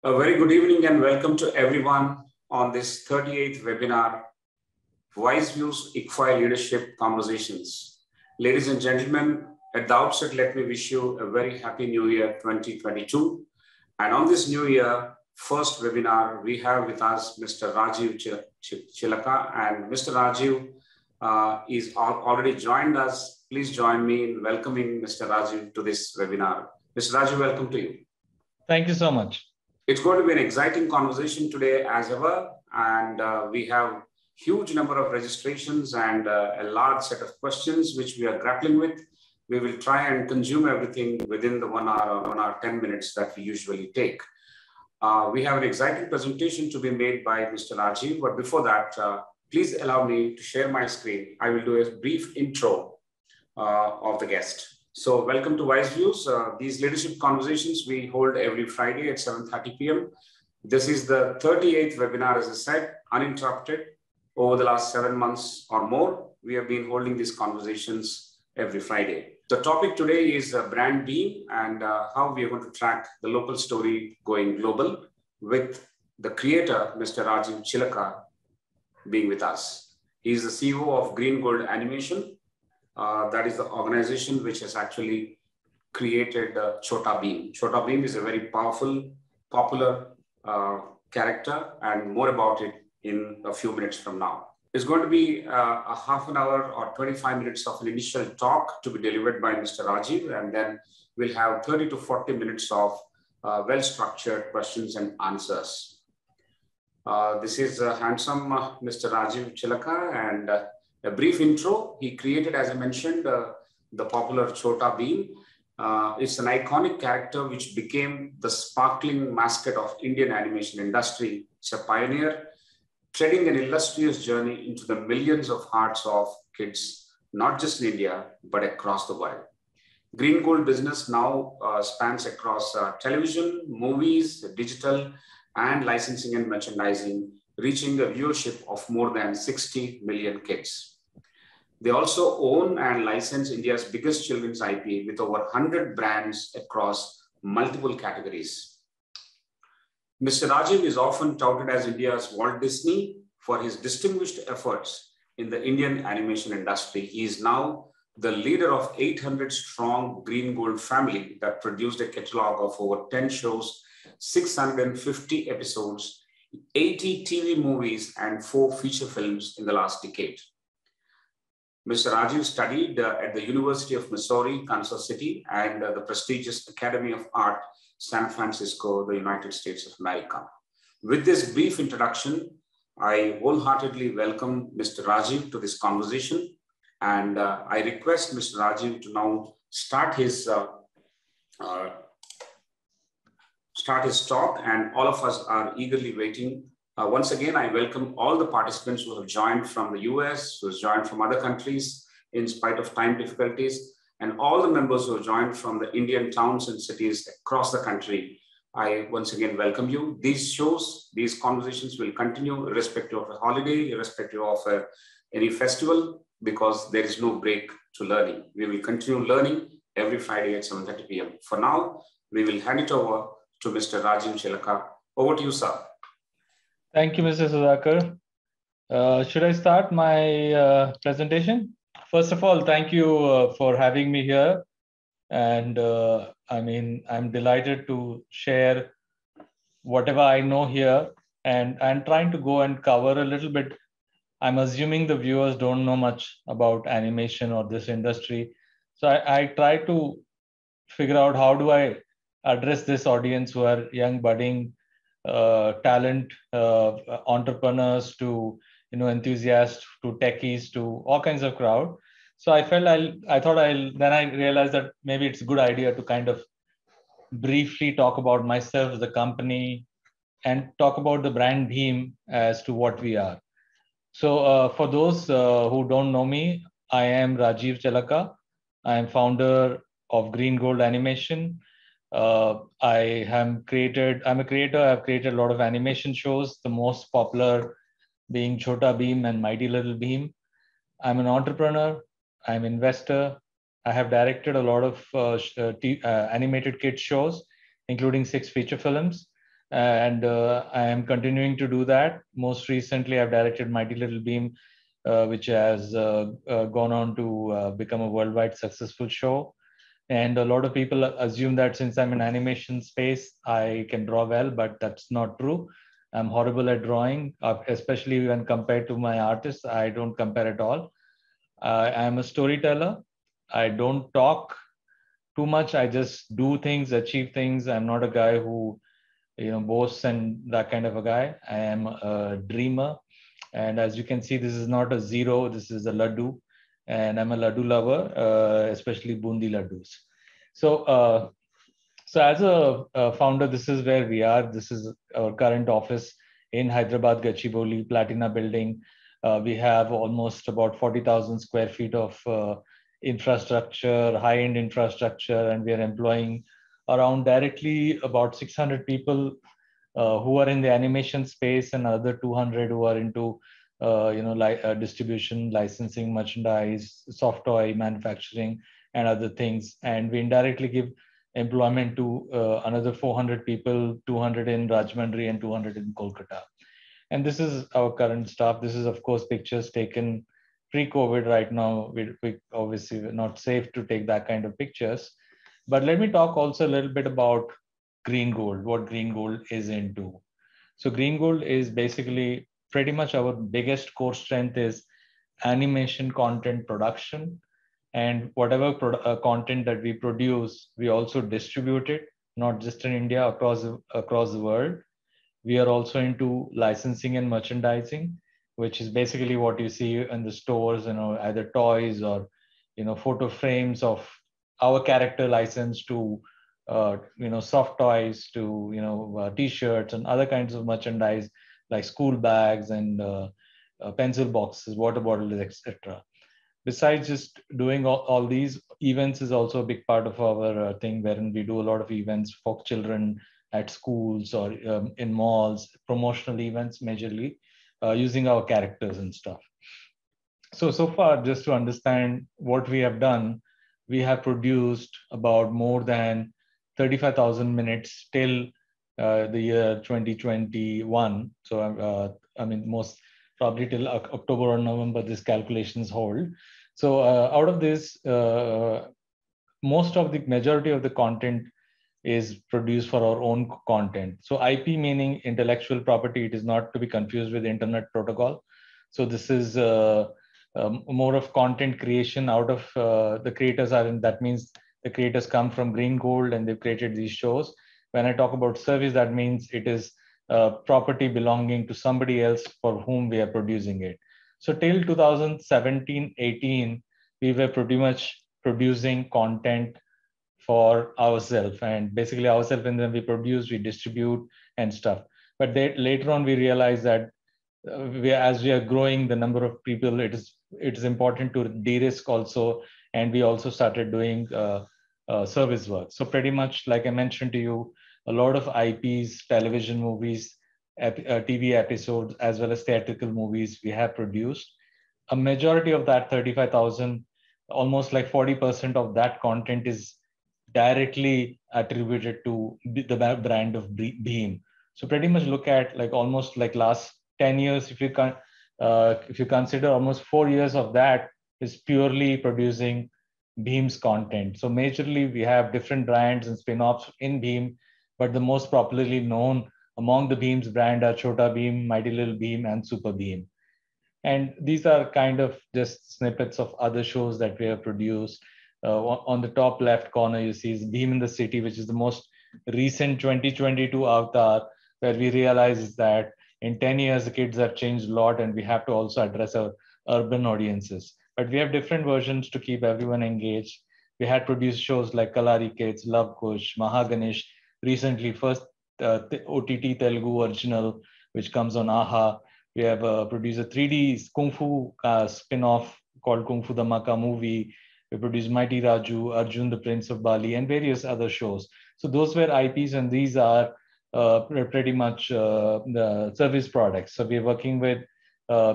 A very good evening and welcome to everyone on this 38th webinar, Wise Views ICFAI Leadership Conversations. Ladies and gentlemen, at the outset, let me wish you a very happy New Year 2022. And on this New Year first webinar, we have with us Mr. Rajiv Chilaka, and Mr. Rajiv is already joined us. Please join me in welcoming Mr. Rajiv to this webinar. Mr. Rajiv, welcome to you. Thank you so much. It's going to be an exciting conversation today as ever, and we have huge number of registrations and a large set of questions which we are grappling with. We will try and consume everything within the 1 hour or 1 hour 10 minutes that we usually take. We have an exciting presentation to be made by Mr. Rajiv, but before that, please allow me to share my screen. I will do a brief intro of the guest. So welcome to Wise Views. These leadership conversations we hold every Friday at 7:30 p.m. This is the 38th webinar, as I said, uninterrupted. Over the last 7 months or more, we have been holding these conversations every Friday. The topic today is Brand Beam and how we are going to track the local story going global with the creator, Mr. Rajiv Chilaka, being with us. He is the CEO of Green Gold Animation. That is the organization which has actually created Chota Bheem. Chota Bheem is a very powerful, popular character, and more about it in a few minutes from now. It's going to be a half an hour or 25 minutes of an initial talk to be delivered by Mr. Rajiv, and then we'll have 30 to 40 minutes of well-structured questions and answers. This is handsome Mr. Rajiv Chilaka, and a brief intro. He created, as I mentioned, the popular Chota Bheem. It's an iconic character which became the sparkling mascot of Indian animation industry. It's a pioneer, treading an illustrious journey into the millions of hearts of kids, not just in India, but across the world. Green Gold business now spans across television, movies, digital, and licensing and merchandising, reaching a viewership of more than 60 million kids. They also own and license India's biggest children's IP with over 100 brands across multiple categories. Mr. Rajiv is often touted as India's Walt Disney for his distinguished efforts in the Indian animation industry. He is now the leader of 800-strong Green Gold family that produced a catalog of over 10 shows, 650 episodes, 80 TV movies, and 4 feature films in the last decade. Mr. Rajiv studied at the University of Missouri, Kansas City, and the prestigious Academy of Art, San Francisco, the United States of America. With this brief introduction, I wholeheartedly welcome Mr. Rajiv to this conversation, and I request Mr. Rajiv to now start his talk, and all of us are eagerly waiting. Once again, I welcome all the participants who have joined from the US, who have joined from other countries in spite of time difficulties, and all the members who have joined from the Indian towns and cities across the country. I once again welcome you. These shows, these conversations will continue irrespective of a holiday, irrespective of any festival, because there is no break to learning. We will continue learning every Friday at 7:30 p.m. For now, we will hand it over to Mr. Rajiv Chilaka. Over to you, sir. Thank you, Mr. Sudhakar. Should I start my presentation? First of all, thank you for having me here. And I'm delighted to share whatever I know here. And I'm trying to go and cover a little bit. I'm assuming the viewers don't know much about animation or this industry. So I try to figure out how do I address this audience who are young, budding, talent, entrepreneurs to enthusiasts to techies to all kinds of crowd. So I realized that maybe it's a good idea to kind of briefly talk about myself, the company, and talk about the brand Bheem as to what we are. So for those who don't know me, I am Rajiv Chilaka. I am founder of Green Gold Animation. I'm a creator. I've created a lot of animation shows, the most popular being Chota Bheem and Mighty Little Bheem. I'm an entrepreneur. I'm an investor. I have directed a lot of animated kids shows, including 6 feature films. and I am continuing to do that. Most recently, I've directed Mighty Little Beam, which has gone on to become a worldwide successful show. And a lot of people assume that since I'm in animation space, I can draw well, but that's not true. I'm horrible at drawing, especially when compared to my artists. I don't compare at all. I'm a storyteller. I don't talk too much. I just do things, achieve things. I'm not a guy who boasts and that kind of a guy. I am a dreamer. And as you can see, this is not a zero, this is a laddu. And I'm a laddu lover, especially bundi laddus. So, so as a founder, this is where we are. This is our current office in Hyderabad, Gachibowli, Platina building. We have almost about 40,000 square feet of infrastructure, high-end infrastructure, and we are employing around directly about 600 people who are in the animation space, and another 200 who are into distribution, licensing, merchandise, soft toy manufacturing, and other things. And we indirectly give employment to another 400 people, 200 in Rajahmundry and 200 in Kolkata. And this is our current staff. This is, of course, pictures taken pre-COVID. Right now, we obviously we're not safe to take that kind of pictures. But let me talk also a little bit about Green Gold, what Green Gold is into. So Green Gold is basically pretty much our biggest core strength is animation content production. And whatever content that we produce, we also distribute it, not just in India, across the world. We are also into licensing and merchandising, which is basically what you see in the stores, either toys or, photo frames of our character license to, soft toys to, t-shirts and other kinds of merchandise like school bags and pencil boxes, water bottles, etc. Besides just doing all these, events is also a big part of our thing, wherein we do a lot of events for children at schools or in malls, promotional events majorly, using our characters and stuff. So far, just to understand what we have done, we have produced about more than 35,000 minutes till the year 2021. So most probably till October or November, this calculations hold. So out of this, most of the majority of the content is produced for our own content. So IP meaning intellectual property, it is not to be confused with internet protocol. So this is more of content creation out of the creators are in, that means the creators come from Green Gold and they've created these shows. When I talk about service, that means it is property belonging to somebody else for whom we are producing it. So till 2017-18, we were pretty much producing content for ourselves, and basically ourselves, and then we produce, we distribute and stuff. But later on, we realized that as we are growing the number of people, it is important to de-risk also, and we also started doing service work. So pretty much like I mentioned to you, a lot of IPs, television movies, TV episodes, as well as theatrical movies we have produced. A majority of that 35,000, almost like 40% of that content is directly attributed to the brand of Bheem. So pretty much look at like almost like last 10 years, if you consider, almost 4 years of that is purely producing Bheem's content. So majorly we have different brands and spin-offs in Bheem, but the most popularly known among the Bheem's brand are Chota Bheem, Mighty Little Beam, and Super Bheem. And these are kind of just snippets of other shows that we have produced. On the top left corner, you see is Bheem in the City, which is the most recent 2022 avatar, where we realize that in 10 years, the kids have changed a lot, and we have to also address our urban audiences. But we have different versions to keep everyone engaged. We had produced shows like Kalari Kids, Love Kush, Mahaganesh, recently first OTT Telugu original, which comes on AHA. We have produced a 3D Kung Fu spin-off called Kung Fu Dhamaka movie. We produced Mighty Raju, Arjun the Prince of Bali, and various other shows. So those were IPs, and these are pretty much the service products. So we're working with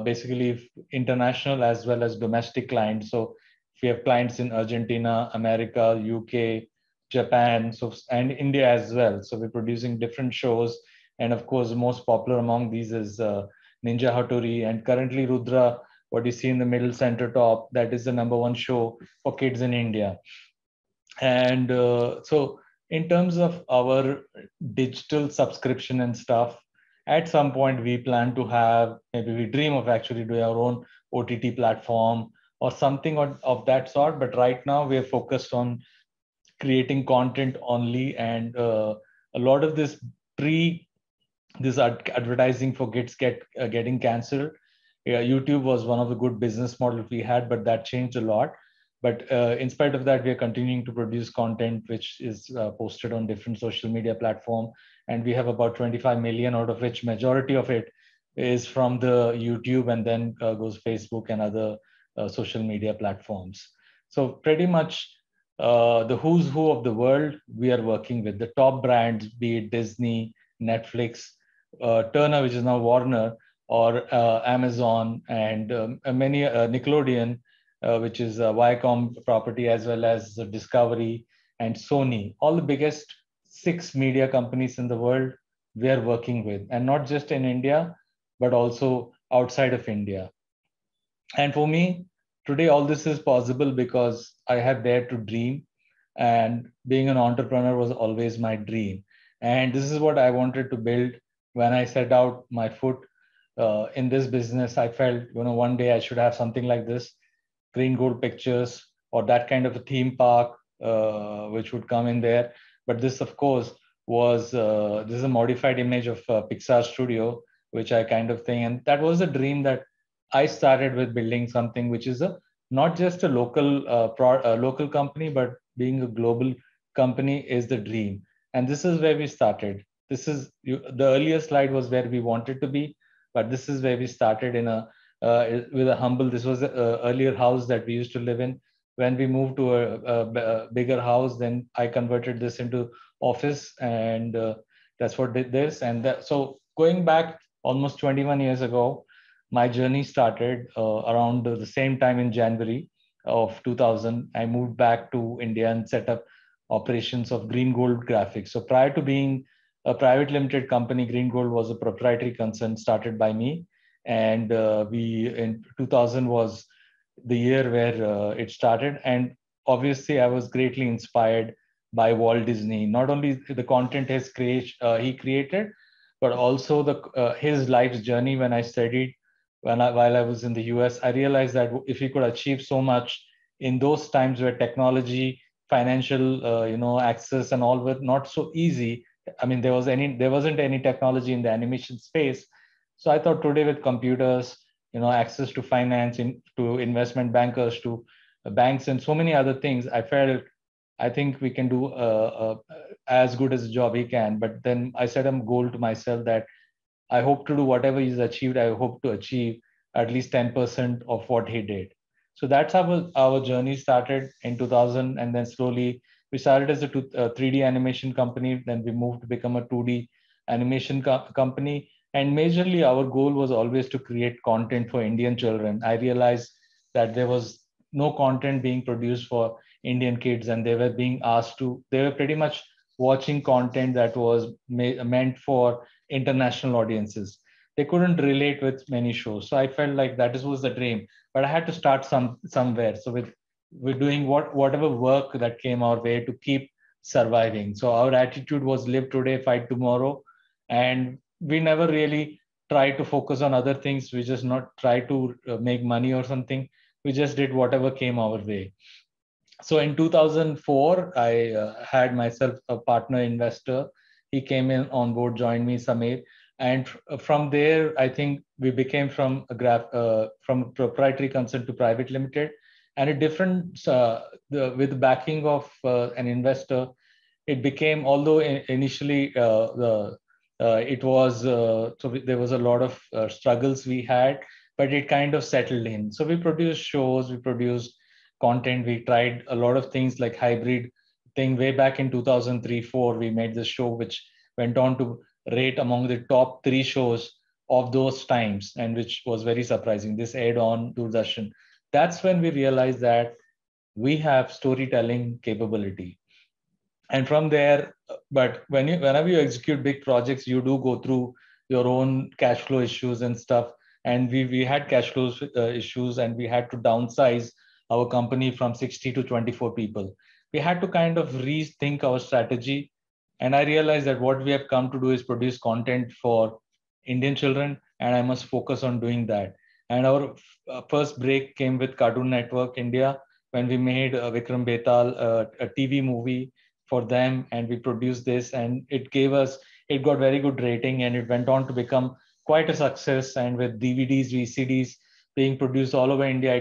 basically international as well as domestic clients. So we have clients in Argentina, America, UK, Japan, and India as well. So we're producing different shows And of course, the most popular among these is Ninja Hattori, and currently Rudra, what you see in the middle center top, that is the #1 show for kids in India. And so in terms of our digital subscription and stuff, at some point we plan to have, maybe we dream of actually doing our own OTT platform or something of that sort. But right now we are focused on creating content only, and a lot of this advertising for getting canceled. Yeah, YouTube was one of the good business models we had, but that changed a lot. But in spite of that, we are continuing to produce content which is posted on different social media platform, and we have about 25 million, out of which majority of it is from the YouTube, and then goes Facebook and other social media platforms. So pretty much the who's who of the world we are working with, the top brands, be it Disney, Netflix, Turner, which is now Warner, or Amazon, and many Nickelodeon, which is a Viacom property, as well as Discovery and Sony. All the biggest 6 media companies in the world we are working with, and not just in India, but also outside of India. And for me, today, all this is possible because I have dared to dream, and being an entrepreneur was always my dream. And this is what I wanted to build when I set out my foot in this business. I felt, one day I should have something like this, Green Gold Pictures, or that kind of a theme park, which would come in there. But this, of course, this is a modified image of Pixar Studio, which I kind of think, and that was a dream that I started with, building something which is not just a local company, but being a global company is the dream. And this is where we started. The earlier slide was where we wanted to be, but this is where we started with a humble. This was an earlier house that we used to live in. When we moved to a bigger house, then I converted this into office, and that's what did this. And so going back almost 21 years ago, my journey started around the same time in January of 2000. I moved back to India and set up operations of Green Gold Graphics. So prior to being a private limited company, Green Gold was a proprietary concern started by me. And we in 2000 was the year where it started. And obviously, I was greatly inspired by Walt Disney. Not only the content he created, but also his life's journey. When I studied, while I was in the US, I realized that if he could achieve so much in those times where technology, financial, access and all were not so easy. I mean, there wasn't any technology in the animation space. So I thought today with computers, access to finance, to investment bankers, to banks, and so many other things, I think we can do as good as a job he can. But then I set a goal to myself that I hope to do whatever he's achieved. I hope to achieve at least 10% of what he did. So that's how our journey started in 2000, and then slowly we started as a 3D animation company. Then we moved to become a 2D animation company. And majorly, our goal was always to create content for Indian children. I realized that there was no content being produced for Indian kids, and they were pretty much watching content that was meant for international audiences. They couldn't relate with many shows. So I felt like that was the dream, but I had to start somewhere. So we're doing whatever work that came our way to keep surviving. So our attitude was live today, fight tomorrow. And we never really try to focus on other things. We just not try to make money or something. We just did whatever came our way. So in 2004, I had myself a partner investor. He came in on board, joined me, Samir. And from there, I think we became from from proprietary concern to private limited, and a different with the backing of an investor. It became, although initially it was there was a lot of struggles we had, but it kind of settled in. So we produced shows, we produced content, we tried a lot of things like hybrid thing. Way back in 2003-4, we made this show which went on to rate among the top 3 shows of those times, and which was very surprising. This aired on Doordarshan. That's when we realized that we have storytelling capability. And from there, but whenever you execute big projects, you do go through your own cash flow issues and stuff. And we had cash flow issues, and we had to downsize our company from 60 to 24 people. We had to kind of rethink our strategy. And I realized that what we have come to do is produce content for Indian children, and I must focus on doing that. And our first break came with Cartoon Network India, when we made Vikram Betal, a TV movie for them, and we produced this, and it got very good rating, and it went on to become quite a success. And with DVDs, VCDs being produced all over India,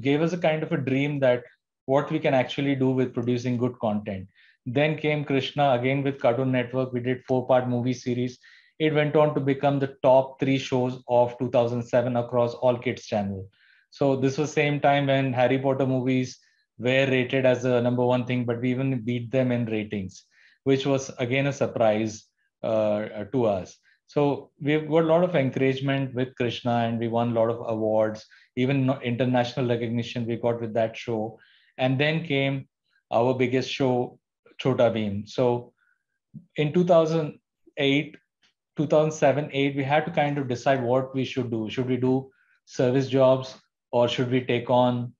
gave us a kind of a dream that what we can actually do with producing good content. Then came Krishna again with Cartoon Network. We did 4-part movie series. It went on to become the top 3 shows of 2007 across all kids channel. So this was same time when Harry Potter movies were rated as the #1 thing, but we even beat them in ratings, which was again a surprise to us. So we've got a lot of encouragement with Krishna, and we won a lot of awards, even international recognition we got with that show. And then came our biggest show, Chota Bheem. So in 2008, 2007, 8, we had to kind of decide what we should do. Should we do service jobs, or should we take on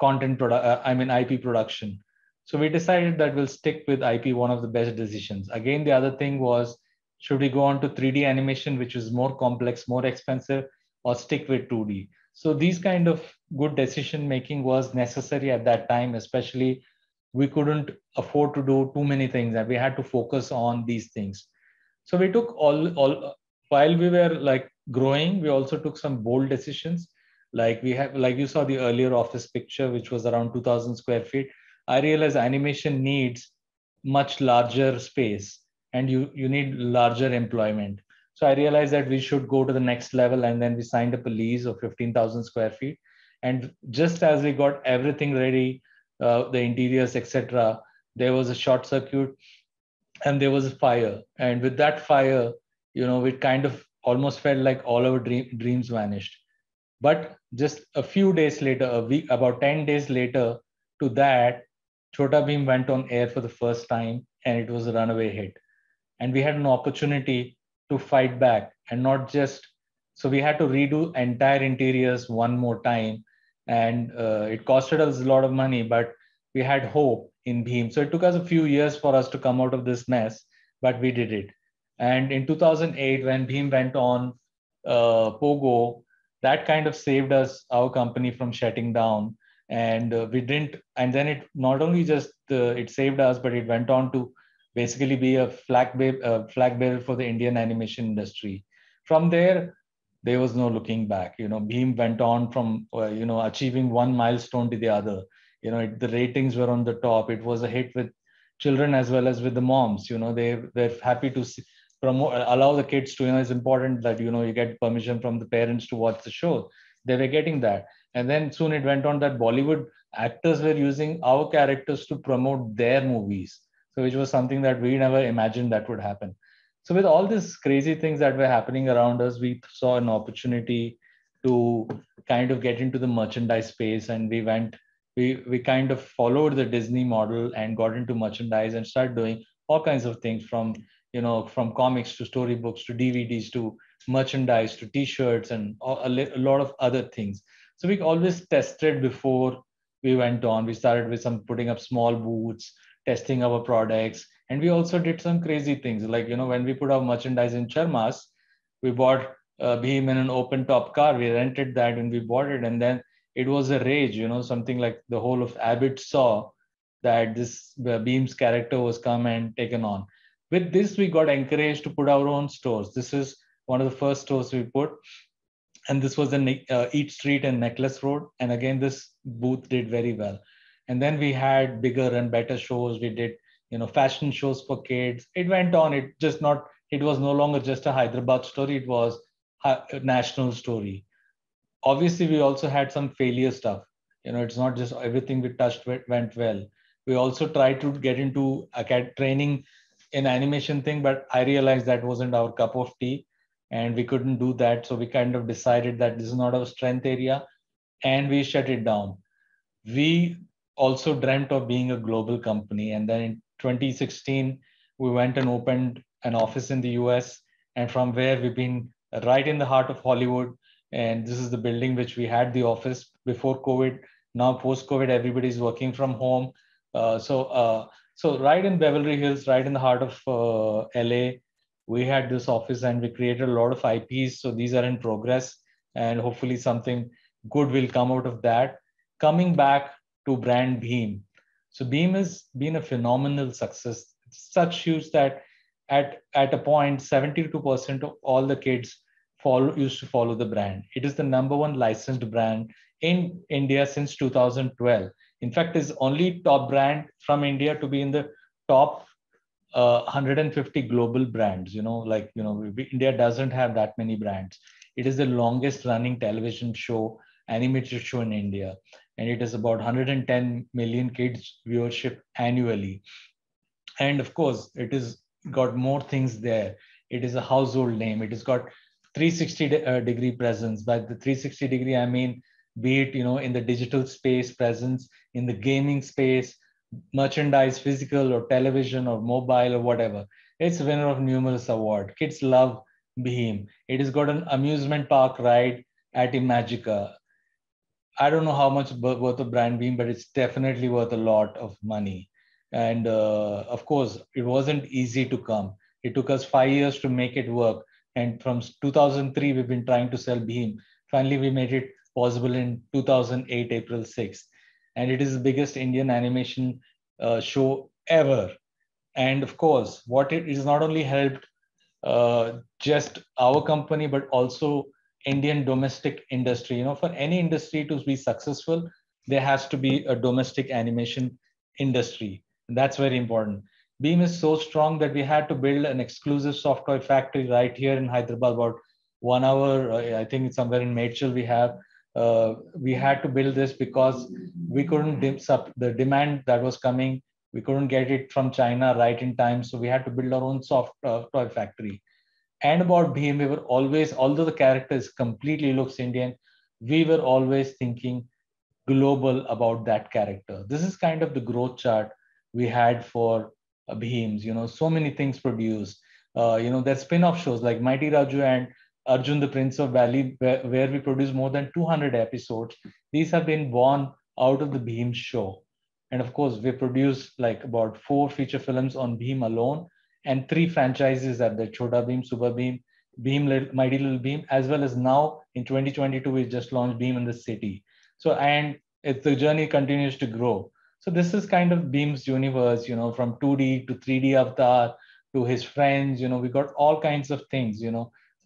IP production? So we decided that we'll stick with IP, one of the best decisions. Again, the other thing was, should we go on to 3D animation, which is more complex, more expensive, or stick with 2D? So these kind of good decision making was necessary at that time, especially we couldn't afford to do too many things, and we had to focus on these things. So we took all while we were like growing, we also took some bold decisions. Like you saw the earlier office picture, which was around 2,000 square feet. I realized animation needs much larger space, and you need larger employment. So I realized that we should go to the next level, and then we signed up a lease of 15,000 square feet. And just as we got everything ready, the interiors, etc., there was a short circuit, and there was a fire. And with that fire, it kind of almost felt like all our dreams vanished. But just a few days later, a week, about 10 days later to that, Chota Bheem went on air for the first time, and it was a runaway hit. And we had an opportunity to fight back, and not just, so we had to redo entire interiors one more time. And it costed us a lot of money, but we had hope in Bheem. So it took us a few years for us to come out of this mess, but we did it. And in 2008, when Bheem went on Pogo, that kind of saved us, our company, from shutting down. And we didn't, and then it not only just it saved us, but it went on to basically be a flag bearer for the Indian animation industry. From there was no looking back. Bheem went on from achieving one milestone to the other. The ratings were on the top. It was a hit with children as well as with the moms. They were happy to allow the kids to, it's important that you get permission from the parents to watch the show. They were getting that. And then soon it went on that Bollywood actors were using our characters to promote their movies. So which was something that we never imagined that would happen. So with all these crazy things that were happening around us, we saw an opportunity to kind of get into the merchandise space. And we kind of followed the Disney model and got into merchandise and started doing all kinds of things, from comics to storybooks to DVDs to merchandise to T-shirts and a lot of other things. So we always tested before we went on. We started with putting up small booths, testing our products, and we also did some crazy things. Like when we put our merchandise in Charmas, we bought Bheem in an open top car. We rented that and we bought it, and then it was a rage. Something like the whole of Abbott saw that this Bheem's character was come and taken on. With this, we got encouraged to put our own stores. This is one of the first stores we put, and this was in Eat Street and Necklace Road. And again, this booth did very well. And then we had bigger and better shows. We did fashion shows for kids. It went on. It was no longer just a Hyderabad story. It was a national story. Obviously, we also had some failure stuff. It's not just everything we touched went well. We also tried to get into training in animation thing, but I realized that wasn't our cup of tea, and we couldn't do that. So we kind of decided that this is not our strength area, and we shut it down. We also dreamt of being a global company. And then in 2016, we went and opened an office in the US. And from where we've been right in the heart of Hollywood. And this is the building which we had the office before COVID. Now post-COVID, everybody's working from home. So right in Beverly Hills, right in the heart of LA, we had this office and we created a lot of IPs. So these are in progress and hopefully something good will come out of that. Coming back to brand Bheem. So Bheem has been a phenomenal success. It's such huge that at a point, 72% of all the kids used to follow the brand. It is the number one licensed brand in India since 2012. In fact, it's only top brand from India to be in the top 150 global brands. India doesn't have that many brands. It is the longest running television show, animated show in India, and it is about 110 million kids viewership annually. And of course, it is got more things there. It is a household name. It has got 360 degree presence. By the 360 degree, I mean, be it in the digital space presence, in the gaming space, merchandise, physical or television or mobile or whatever. It's winner of numerous awards. Kids love Bheem. It has got an amusement park ride at Imagica. I don't know how much worth of brand Bheem, but it's definitely worth a lot of money. And of course, it wasn't easy to come. It took us 5 years to make it work. And from 2003, we've been trying to sell Bheem. Finally, we made it possible in 2008, April 6th. And it is the biggest Indian animation show ever. And of course, what it is not only helped just our company, but also Indian domestic industry. For any industry to be successful, there has to be a domestic animation industry. And that's very important. Bheem is so strong that we had to build an exclusive soft toy factory right here in Hyderabad, about 1 hour. I think it's somewhere in Medchal we have. We had to build this because we couldn't the demand that was coming. We couldn't get it from China right in time. So we had to build our own soft toy factory. And about Bheem, we were always, although the character completely looks Indian, we were always thinking global about that character. This is kind of the growth chart we had for Bheems. So many things produced. There's spin-off shows like Mighty Raju and Arjun, the Prince of Valley, where we produced more than 200 episodes. These have been born out of the Bheem show. And of course, we produced like about 4 feature films on Bheem alone and 3 franchises at the Chota Bheem, Super Bheem, Mighty Little Bheem, as well as now in 2022, we just launched Bheem in the City. So, and the journey continues to grow. So this is kind of Bheem's universe, from 2D to 3D avatar to his friends, we got all kinds of things,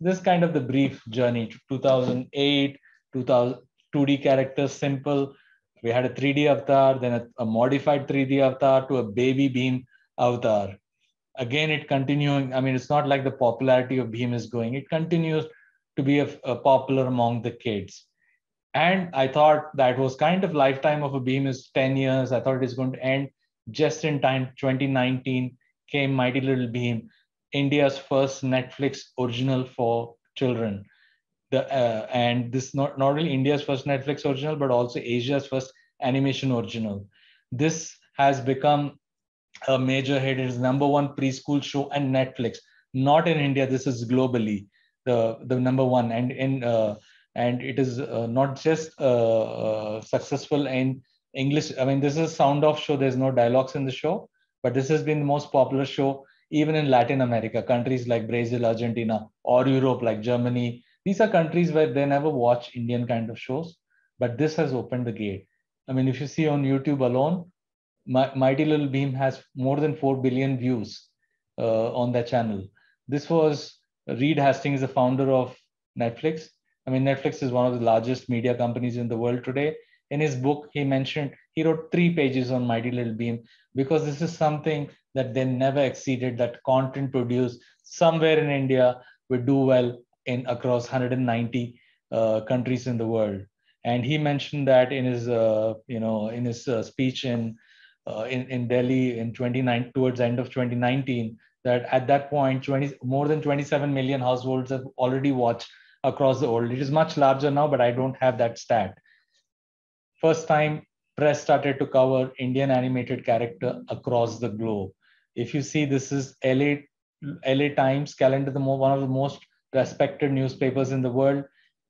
This kind of the brief journey to 2008, 2000, 2D characters, simple. We had a 3D avatar, then a modified 3D avatar to a baby Bheem avatar. Again, it continuing. I mean, it's not like the popularity of Bheem is going. It continues to be a popular among the kids. And I thought that was kind of lifetime of a Bheem is 10 years. I thought it's going to end just in time. 2019 came Mighty Little Bheem, India's first Netflix original for children. And this not only India's first Netflix original, but also Asia's first animation original. This has become a major hit. It is #1 preschool show and Netflix. Not in India. This is globally the #1, and it is not just successful in English. I mean, this is a sound off show. There's no dialogues in the show, but this has been the most popular show even in Latin America, countries like Brazil, Argentina, or Europe like Germany. These are countries where they never watch Indian kind of shows, but this has opened the gate. I mean, if you see on YouTube alone, Mighty Little Bheem has more than 4 billion views on that channel. This was Reed Hastings, the founder of Netflix. I mean, Netflix is one of the largest media companies in the world today. In his book, he wrote 3 pages on Mighty Little Bheem because this is something that they never exceeded, that content produced somewhere in India would do well in across 190 countries in the world. And he mentioned that in his, in his speech in Delhi in 29 towards the end of 2019, that at that point, more than 27 million households have already watched across the world. It is much larger now, but I don't have that stat. First time press started to cover Indian animated character across the globe. If you see, this is LA Times calendar, one of the most respected newspapers in the world.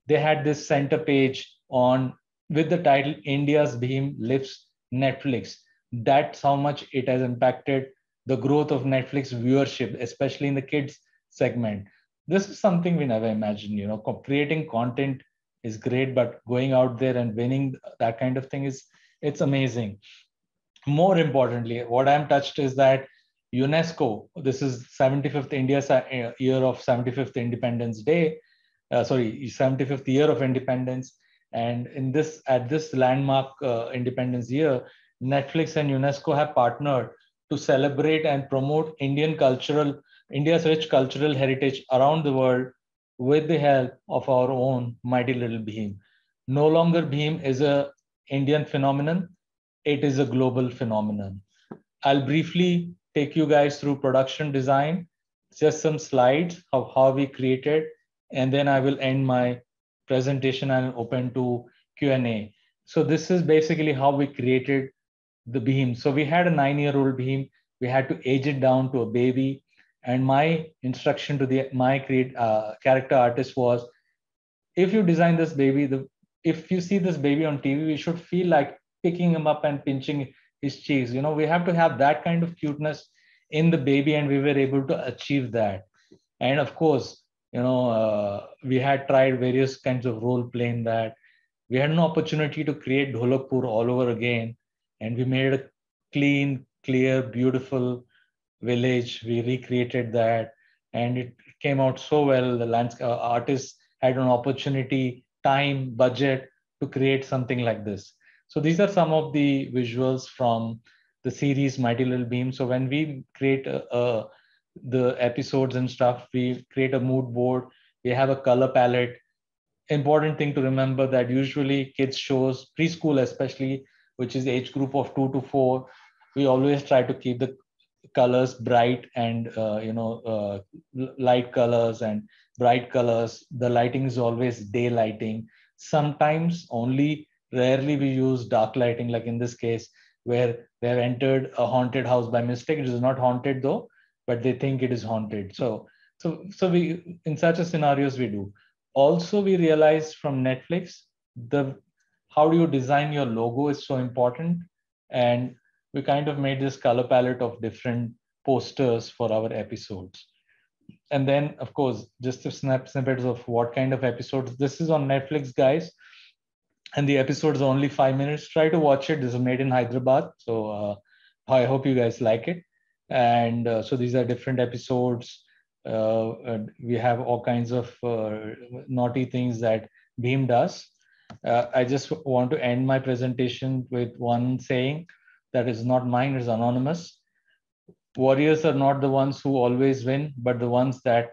They had this center page on with the title India's Bheem Lifts Netflix. That's how much it has impacted the growth of Netflix viewership, especially in the kids segment. This is something we never imagined. Creating content is great, but going out there and winning that kind of thing it's amazing. More importantly, what I'm touched is that UNESCO, this is 75th India's year of 75th Independence Day, 75th year of independence. And at this landmark independence year, Netflix and UNESCO have partnered to celebrate and promote India's rich cultural heritage around the world with the help of our own mighty little Bheem. No longer Bheem is a Indian phenomenon, it is a global phenomenon. I'll briefly take you guys through production design, just some slides of how we created, and then I will end my presentation and open to Q&A. So this is basically how we created the Bheem. So we had a 9-year-old Bheem. We had to age it down to a baby. And my instruction to my character artist was, if you design this baby, if you see this baby on TV, we should feel like picking him up and pinching his cheeks. We have to have that kind of cuteness in the baby, and we were able to achieve that. And of course, we had tried various kinds of role play in that. We had an opportunity to create Dholakpur all over again, and we made a clean, clear, beautiful village. We recreated that, and it came out so well. The landscape artists had an opportunity, time, budget to create something like this. So these are some of the visuals from the series Mighty Little Bheem. So when we create the episodes and stuff, we create a mood board. We have a color palette. Important thing to remember that usually kids shows, preschool especially, which is age group of 2 to 4, we always try to keep the colors bright and light colors and bright colors. The lighting is always day lighting. Sometimes only rarely we use dark lighting, like in this case where they have entered a haunted house by mistake. It is not haunted though, but they think it is haunted. So we, in such a scenarios, we do. Also, we realized from Netflix, how do you design your logo is so important. And we kind of made this color palette of different posters for our episodes. And then, of course, just a snippets of what kind of episodes. This is on Netflix, guys. And the episode is only 5 minutes. Try to watch it. This is made in Hyderabad. So I hope you guys like it. And so these are different episodes. We have all kinds of naughty things that Bheem does. I just want to end my presentation with one saying that is not mine, it's anonymous. Warriors are not the ones who always win, but the ones that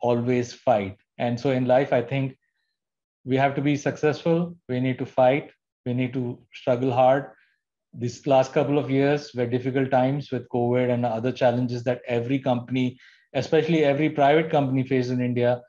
always fight. And so in life, I think we have to be successful. We need to fight. We need to struggle hard. These last couple of years were difficult times with COVID and other challenges that every company, especially every private company, faces in India.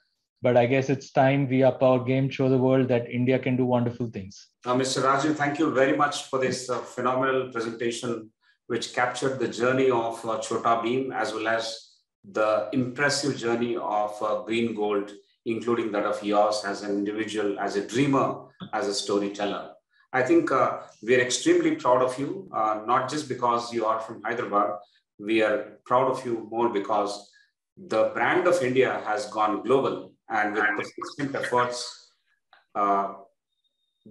But I guess it's time we up our game, show the world that India can do wonderful things. Mr. Rajiv, thank you very much for this phenomenal presentation, which captured the journey of Chota Bheem, as well as the impressive journey of Green Gold, including that of yours as an individual, as a dreamer, as a storyteller. I think we are extremely proud of you, not just because you are from Hyderabad. We are proud of you more because the brand of India has gone global, and with persistent efforts,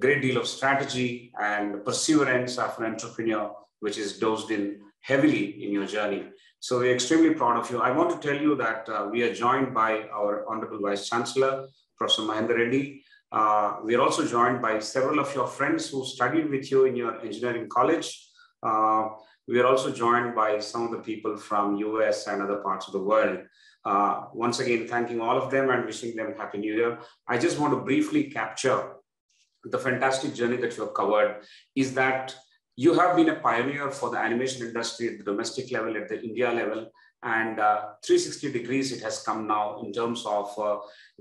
great deal of strategy and perseverance of an entrepreneur, which is dosed in heavily in your journey. So we're extremely proud of you. I want to tell you that we are joined by our Honorable Vice Chancellor, Professor Mahendra Reddy. We are also joined by several of your friends who studied with you in your engineering college. We are also joined by some of the people from US and other parts of the world. Once again, thanking all of them and wishing them Happy New Year. I just want to briefly capture the fantastic journey that you have covered. Is that you have been a pioneer for the animation industry at the domestic level, at the India level, and 360 degrees it has come now in terms of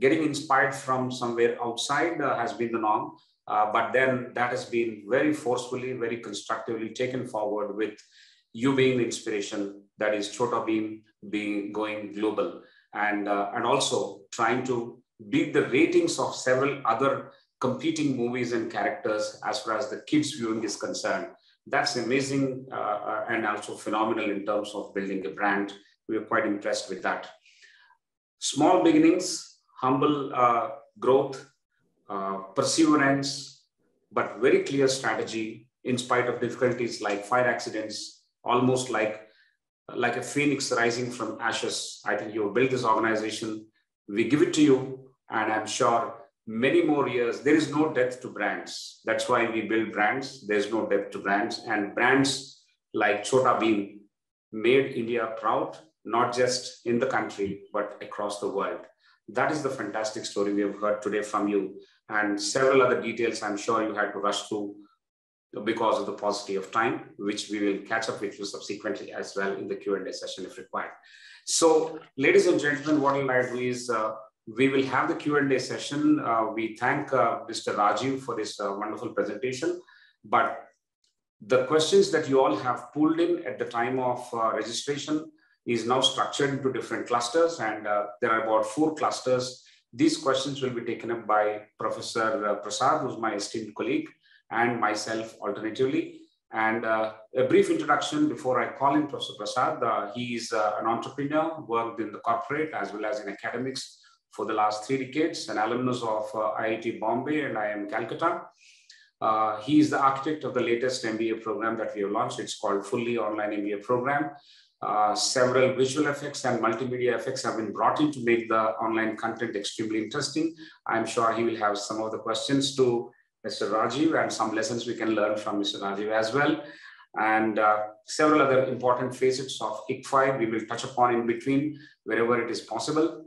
getting inspired from somewhere outside has been the norm. But then that has been very forcefully, very constructively taken forward with you being the inspiration, that is Chota Bheem being going global, and also trying to beat the ratings of several other competing movies and characters as far as the kids viewing is concerned. That's amazing and also phenomenal in terms of building a brand. We are quite impressed with that. Small beginnings, humble growth, perseverance, but very clear strategy in spite of difficulties like fire accidents, almost like a phoenix rising from ashes. I think you built this organization. We give it to you, and I'm sure many more years. There is no depth to brands. That's why we build brands. There's no depth to brands, and brands like Chota Bheem made India proud, not just in the country, but across the world. That is the fantastic story we have heard today from you, and several other details I'm sure you had to rush through because of the paucity of time, which we will catch up with you subsequently as well in the Q&A session if required. So, ladies and gentlemen, what I'll do is we will have the Q&A session. We thank Mr. Rajiv for this wonderful presentation, but the questions that you all have pulled in at the time of registration is now structured into different clusters, and there are about 4 clusters. These questions will be taken up by Professor Prasad, who's my esteemed colleague, and myself alternatively. And a brief introduction before I call in Professor Prasad. He's an entrepreneur, worked in the corporate as well as in academics for the last 3 decades, an alumnus of IIT Bombay and IIM Calcutta. He is the architect of the latest MBA program that we have launched. It's called Fully Online MBA Program. Several visual effects and multimedia effects have been brought in to make the online content extremely interesting. I'm sure he will have some of the questions to Mr. Rajiv and some lessons we can learn from Mr. Rajiv as well. And several other important facets of ICFAI we will touch upon in between wherever it is possible.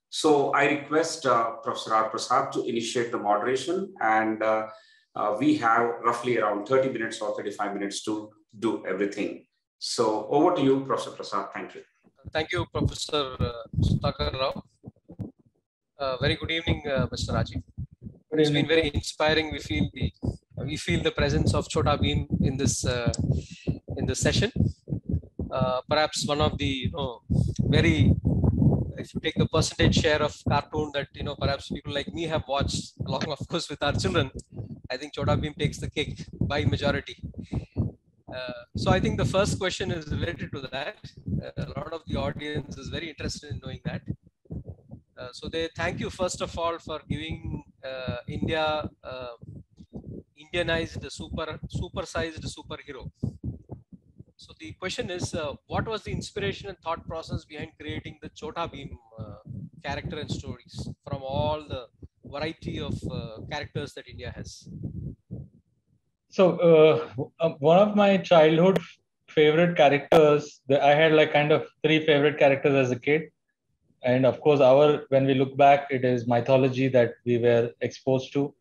So I request Professor R. Prasad to initiate the moderation, and we have roughly around 30 minutes or 35 minutes to do everything. So over to you, Professor Prasad. Thank you. Thank you, Professor Sudhakar Rao. Very good evening, Mr. Rajiv. It's been very inspiring. We feel the presence of Chota Bheem in this session. Perhaps one of the very, if you take the percentage share of cartoon that perhaps people like me have watched along, of course, with our children, I think Chota Bheem takes the cake by majority. So I think the first question is related to that. A lot of the audience is very interested in knowing that. So they thank you first of all for giving India Indianized supersized superhero. So the question is, what was the inspiration and thought process behind creating the Chota Bheem character and stories from all the variety of characters that India has? So one of my childhood favorite characters, I had like kind of 3 favorite characters as a kid. And of course, when we look back, it is mythology that we were exposed to.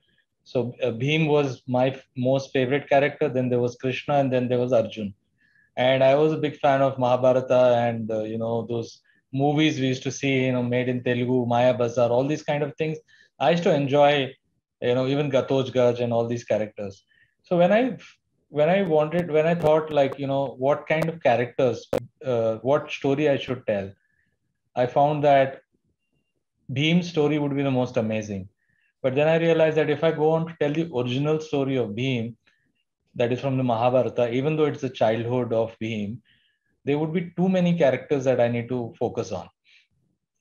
So Bheem was my most favorite character. Then there was Krishna, and then there was Arjun. And I was a big fan of Mahabharata and those movies we used to see, made in Telugu, Maya Bazar, all these kind of things. I used to enjoy, even Gatoj Gaj and all these characters. So when I thought like, what kind of characters, what story I should tell, I found that Bheem's story would be the most amazing. But then I realized that if I go on to tell the original story of Bheem, that is from the Mahabharata, even though it's the childhood of Bheem, there would be too many characters that I need to focus on.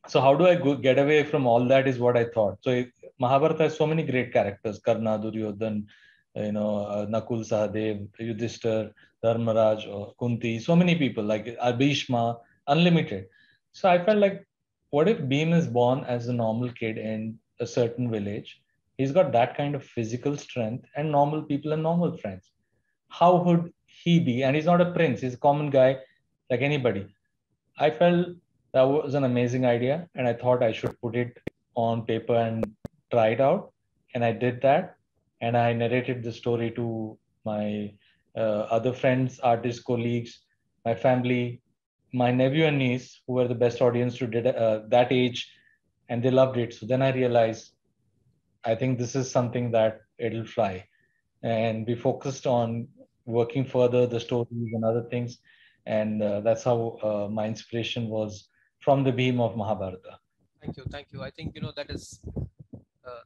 So how do I get away from all that is what I thought. So Mahabharata has so many great characters: Karna, Duryodhan, Nakul, Sahadev, Yudhishthir, Dharmaraj, Kunti, so many people like Bhishma, unlimited. So I felt like, what if Bheem is born as a normal kid in a certain village? He's got that kind of physical strength and normal people and normal friends. How would he be? And he's not a prince, he's a common guy like anybody. I felt that was an amazing idea, and I thought I should put it on paper and try it out. And I did that, and I narrated the story to my other friends, artists, colleagues, my family, my nephew and niece, who were the best audience to that age, and they loved it. So then I realized I think this is something that it'll fly. And we focused on working further the stories and other things, and that's how my inspiration was from the beam of Mahabharata. Thank you. I think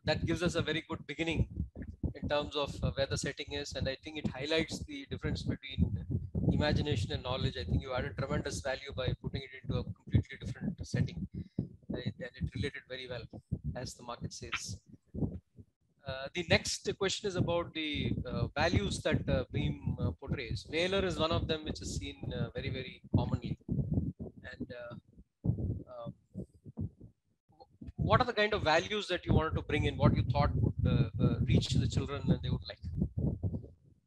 that gives us a very good beginning in terms of where the setting is, and I think it highlights the difference between imagination and knowledge. I think you added tremendous value by putting it into a completely different setting, and it related very well, as the market says. The next question is about the values that Beam portrays. Valor is one of them, which is seen very, very commonly. And what are the kind of values that you wanted to bring in? What you thought would reach the children and they would like?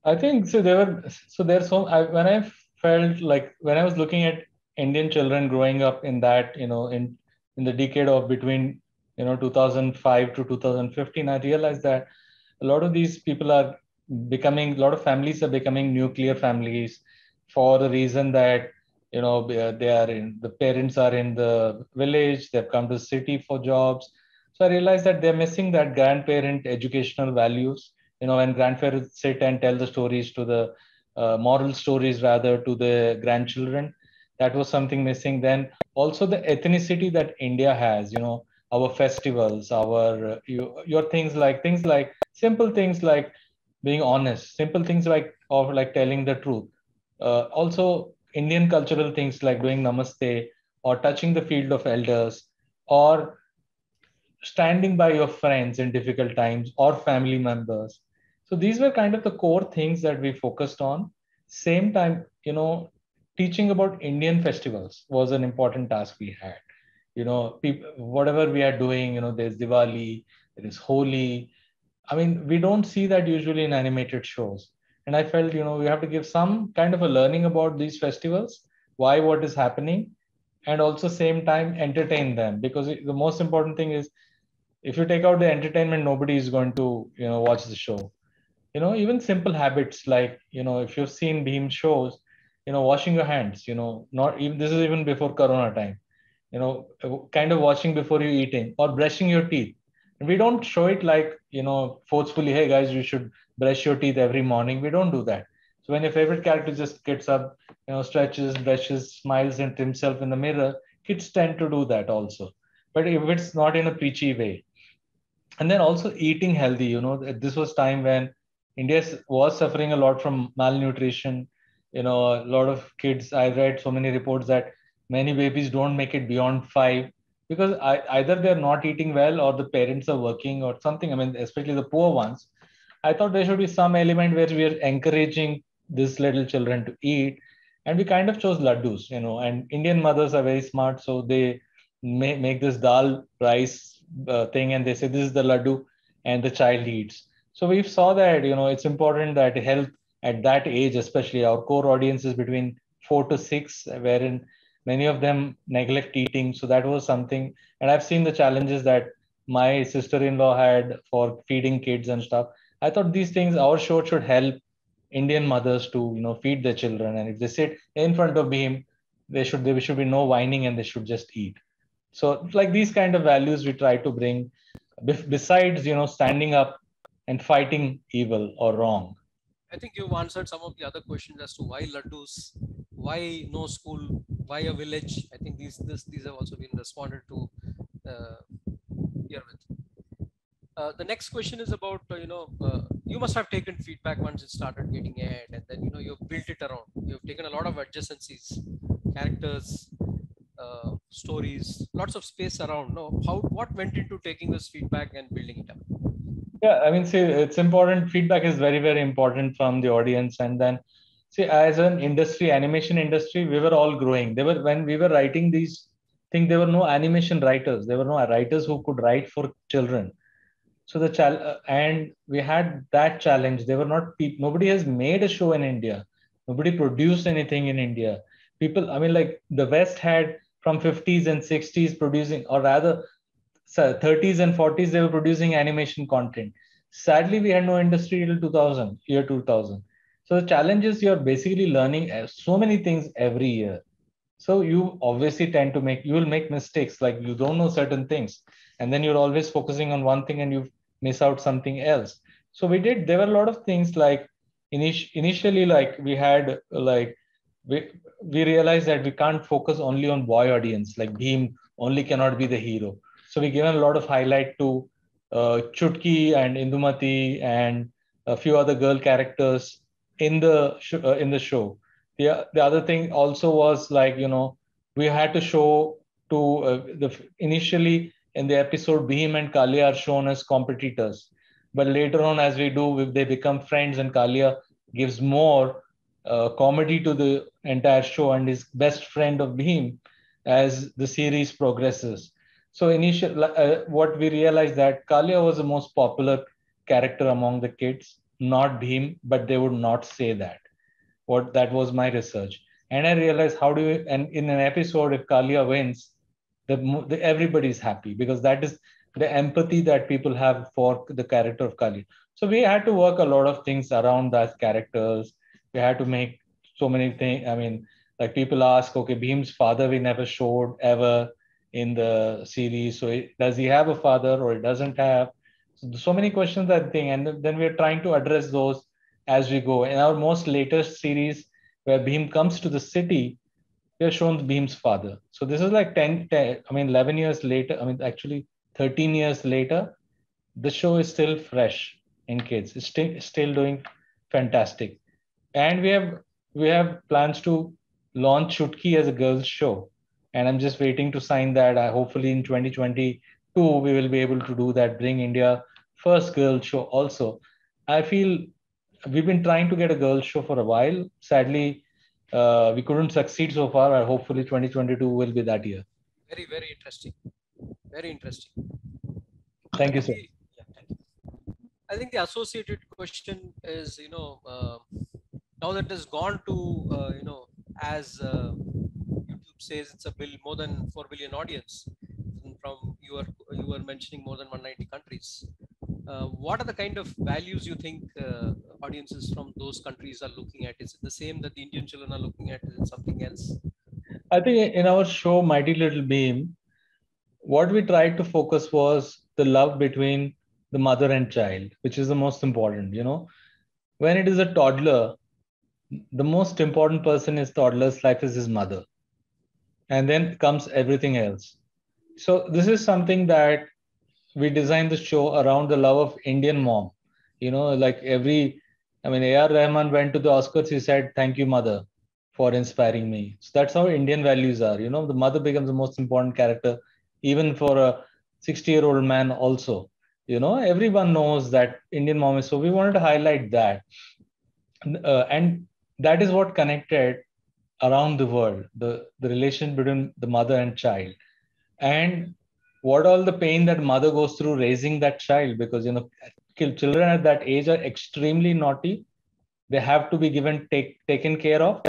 I think so. When I felt like when I was looking at Indian children growing up in that, in the decade of between 2005 to 2015, I realized that a lot of these people are becoming, a lot of families are becoming nuclear families for the reason that the parents are in the village, they've come to the city for jobs. So I realized that they're missing that grandparent educational values. When grandparents sit and tell the stories to the moral stories rather to the grandchildren, that was something missing. Then also the ethnicity that India has, our festivals, our your things like simple things like being honest, simple things like telling the truth. Also Indian cultural things like doing namaste or touching the field of elders or standing by your friends in difficult times or family members. So these were kind of the core things that we focused on. Same time, teaching about Indian festivals was an important task we had. People, whatever we are doing, there's Diwali, there is Holi. I mean, we don't see that usually in animated shows. And I felt, we have to give some kind of a learning about these festivals, why, what is happening, and also same time entertain them, because the most important thing is if you take out the entertainment, nobody is going to watch the show. Even simple habits like if you've seen Beam shows, washing your hands, not even, this is even before Corona time, kind of washing before you eating or brushing your teeth. And we don't show it like forcefully, hey guys, you should brush your teeth every morning. We don't do that. So when your favorite character just gets up, stretches, brushes, smiles at himself in the mirror, kids tend to do that also. But if it's not in a preachy way. And then also eating healthy, this was time when India was suffering a lot from malnutrition. A lot of kids, I read so many reports that many babies don't make it beyond 5 because either they're not eating well or the parents are working or something. I mean, especially the poor ones. I thought there should be some element where we are encouraging these little children to eat. And we kind of chose laddus, and Indian mothers are very smart. So they make this dal rice thing and they say this is the laddu and the child eats. So we saw that it's important that health at that age, especially our core audience is between 4 to 6, wherein many of them neglect eating. So that was something. And I've seen the challenges that my sister-in-law had for feeding kids and stuff. I thought these things, our show should help Indian mothers to feed their children, and if they sit in front of Beam, there should be no whining and they should just eat. So like these kind of values we try to bring besides standing up and fighting evil or wrong. I think you've answered some of the other questions as to why laddus, why no school, why a village. I think these have also been responded to here with. The next question is about you must have taken feedback once it started getting aired, and then you've built it around. You've taken a lot of adjacencies, characters, stories, lots of space around. What went into taking this feedback and building it up? Yeah, I mean, see, it's important. Feedback is very, very important from the audience. And then, see, as an industry, animation industry, we were all growing. When we were writing these things, there were no animation writers. There were no writers who could write for children. So and we had that challenge. There were not people. Nobody has made a show in India. Nobody produced anything in India. People, I mean, like the West had from 50s and 60s producing, or rather 30s and 40s, they were producing animation content. Sadly, we had no industry till 2000, year 2000. So the challenge is you're basically learning so many things every year. So you obviously you will make mistakes, like you don't know certain things. And then you're always focusing on one thing and you miss out something else. So there were a lot of things like initially, like we had like we realized that we can't focus only on boy audience, like Bheem only cannot be the hero. So we given a lot of highlight to Chutki and Indumati and a few other girl characters in the show. The other thing also was like, we had to show to initially in the episode, Bhim and Kalia are shown as competitors, but later on, as we do, they become friends, and Kalia gives more comedy to the entire show and is best friend of Bhim as the series progresses. So what we realized that Kalia was the most popular character among the kids, not Bhim, but they would not say that. That was my research, and I realized how do you, and in an episode, if Kalia wins, everybody's happy because that is the empathy that people have for the character of Kalia. So we had to work a lot of things around that characters. We had to make so many things. I mean, like people ask, okay, Bhim's father we never showed ever in the series. So does he have a father or he doesn't have? So many questions that thing, and then we're trying to address those as we go. In our most latest series, where Bhim comes to the city, we are shown Bhim's father. So this is like 11 years later. I mean, actually 13 years later, the show is still fresh in kids. It's still doing fantastic. And we have plans to launch Chutki as a girls show. And I'm just waiting to sign that. Hopefully in 2022, we will be able to do that, bring India first girls show also. I feel we've been trying to get a girls show for a while. Sadly, we couldn't succeed so far. Hopefully 2022 will be that year. Very, very interesting. Very interesting. Thank you, sir. Thank you. I think the associated question is, now that it has gone to, as YouTube says, it's more than 4 billion audience. From you were mentioning more than 190 countries. What are the kind of values you think audiences from those countries are looking at? Is it the same that the Indian children are looking at? Is it something else? I think in our show, Mighty Little Bheem, what we tried to focus was the love between the mother and child, which is the most important. When it is a toddler, the most important person in toddler's life is his mother. And then comes everything else. So this is something that we designed the show around the love of Indian mom. Like A.R. Rahman went to the Oscars, he said, "Thank you, mother, for inspiring me." So that's how Indian values are. The mother becomes the most important character, even for a 60-year-old man also. Everyone knows that Indian mom is, so we wanted to highlight that. And that is what connected around the world, the relation between the mother and child. And what all the pain that mother goes through raising that child, because children at that age are extremely naughty. They have to be taken care of,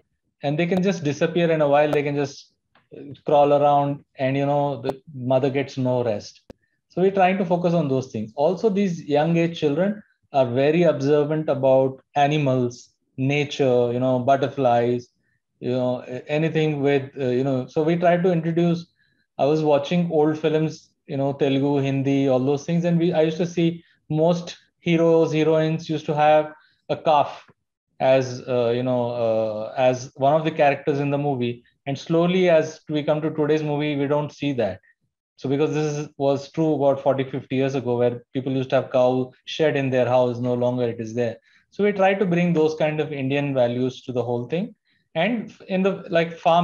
and they can just disappear in a while. They can just crawl around, and the mother gets no rest. So we're trying to focus on those things. Also, these young age children are very observant about animals, nature, butterflies, anything with so we try to introduce. I was watching old films, Telugu, Hindi, all those things, and I used to see most heroes, heroines used to have a calf as as one of the characters in the movie. And slowly, as we come to today's movie, we don't see that. So because was true about 40, 50 years ago, where people used to have cow shed in their house, no longer it is there. So we try to bring those kind of Indian values to the whole thing. And in the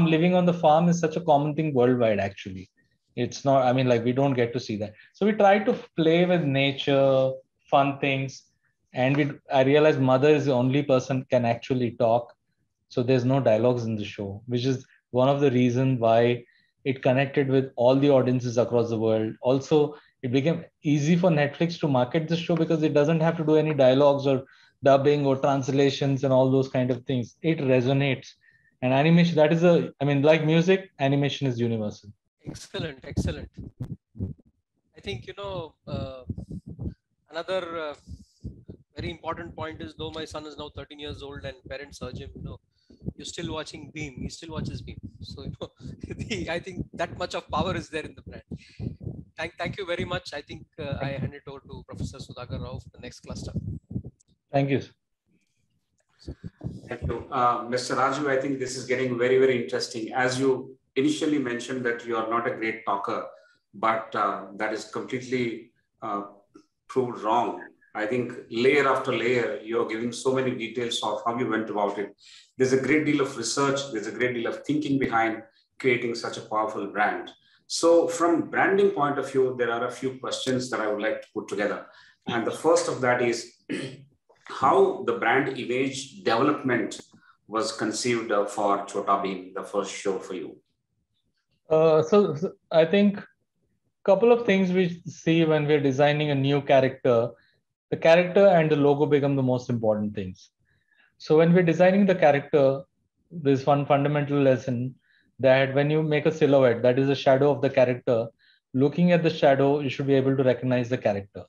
living on the farm is such a common thing worldwide, actually. It's not, we don't get to see that. So we try to play with nature, fun things. And I realized mother is the only person can actually talk. So there's no dialogues in the show, which is one of the reasons why it connected with all the audiences across the world. Also, it became easy for Netflix to market the show because it doesn't have to do any dialogues or dubbing or translations and all those kind of things. It resonates. And animation, like music, animation is universal. Excellent, excellent. I think, another very important point is, though my son is now 13 years old and parents urge him, you're still watching Bheem, he still watches Bheem. So, I think that much of power is there in the brand. Thank you very much. I think I hand it over to Professor Sudhakar Rao for the next cluster. Thank you. Thank you. Mr. Raju, I think this is getting very, very interesting. As you initially mentioned that you are not a great talker, but that is completely proved wrong. I think layer after layer, you're giving so many details of how you went about it. There's a great deal of research. There's a great deal of thinking behind creating such a powerful brand. So from branding point of view, there are a few questions that I would like to put together. And the first of that is how the brand image development was conceived for Chota Bheem, the first show for you. So I think couple of things we see when we're designing a new character. The character and the logo become the most important things. So when we're designing the character, there's one fundamental lesson that when you make a silhouette, that is a shadow of the character, looking at the shadow, you should be able to recognize the character.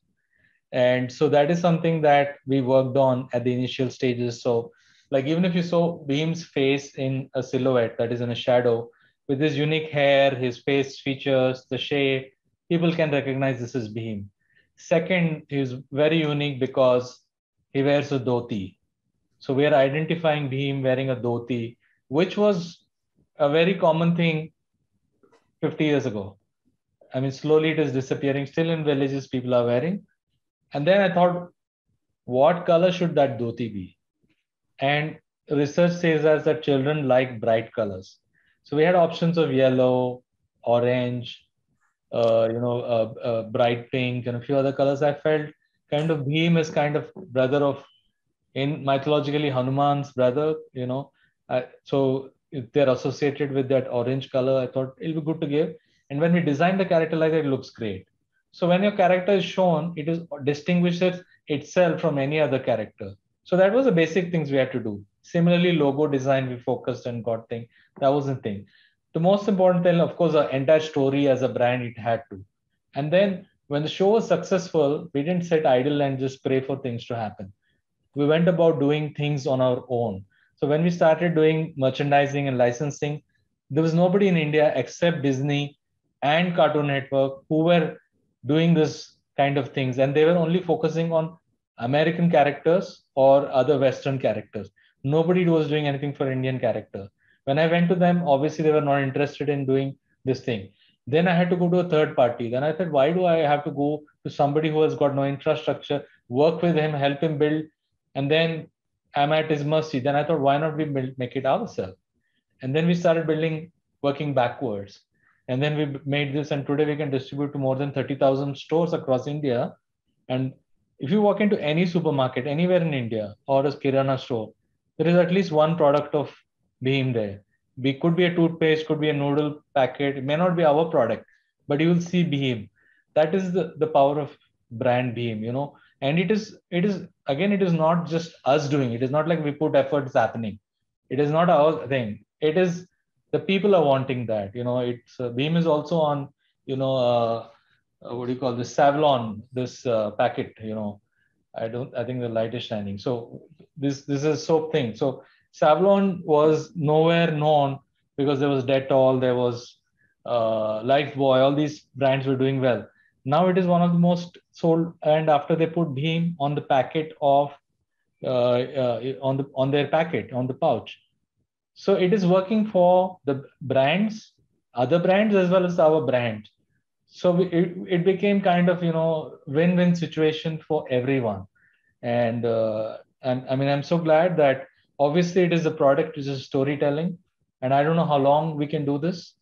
And so that is something that we worked on at the initial stages. So like even if you saw Bheem's face in a silhouette that is in a shadow, with his unique hair, his face features, the shape, people can recognize this is Bheem. Second, he's very unique because he wears a dhoti. So we are identifying Bheem wearing a dhoti, which was a very common thing 50 years ago. I mean, slowly it is disappearing. Still in villages, people are wearing. And then I thought, what color should that dhoti be? And research says us that children like bright colors. So we had options of yellow, orange, bright pink, and a few other colors. I felt kind of Bheem is kind of brother of, in mythologically, Hanuman's brother, so if they're associated with that orange color, I thought it'll be good to give. And when we design the character like that, it looks great. So when your character is shown, it is distinguishes itself from any other character. So that was the basic things we had to do. Similarly, logo design, we focused and got thing. That was the thing. The most important thing, of course, the entire story as a brand, it had to. And then when the show was successful, we didn't sit idle and just pray for things to happen. We went about doing things on our own. So when we started doing merchandising and licensing, there was nobody in India except Disney and Cartoon Network who were doing this kind of things. And they were only focusing on American characters or other Western characters. Nobody was doing anything for Indian character. When I went to them, obviously they were not interested in doing this thing. Then I had to go to a third party. Then I said, why do I have to go to somebody who has got no infrastructure, work with him, help him build, and then I'm at his mercy? Then I thought, why not we make it ourselves? And then we started building, working backwards. And then we made this, and today we can distribute to more than 30,000 stores across India. And if you walk into any supermarket, anywhere in India, or a Kirana store, there is at least one product of Bheem there. It could be a toothpaste, could be a noodle packet. It may not be our product, but you will see Bheem. That is the power of brand Bheem, And it is again, it is not just us doing it. It is not like we put efforts happening. It is not our thing. It is the people are wanting that. It's Bheem is also on, what do you call this, Savlon, this packet. I think the light is shining. So this is a soap thing. So Savlon was nowhere known because there was Dettol, there was Lifebuoy. All these brands were doing well. Now it is one of the most sold. And after they put Bheem on the packet of on their packet, on the pouch. So it is working for the brands, other brands as well as our brand. So it became kind of win-win situation for everyone. And I'm so glad that obviously it is a product, which is storytelling, and I don't know how long we can do this.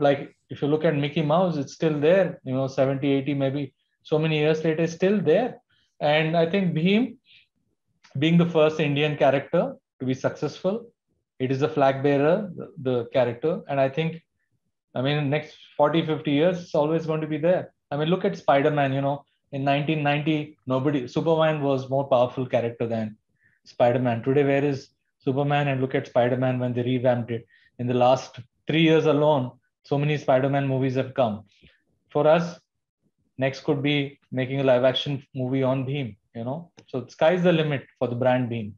Like if you look at Mickey Mouse, it's still there, 70, 80, maybe so many years later, it's still there. And I think Bheem, being the first Indian character to be successful, it is a flag bearer, the character. And I think, in next 40, 50 years, it's always going to be there. Look at Spider-Man, in 1990, Superman was more powerful character than Spider-Man. Today, where is Superman? And look at Spider-Man when they revamped it. In the last 3 years alone, so many Spider-Man movies have come. For us, next could be making a live action movie on Bheem, So sky's the limit for the brand Bheem.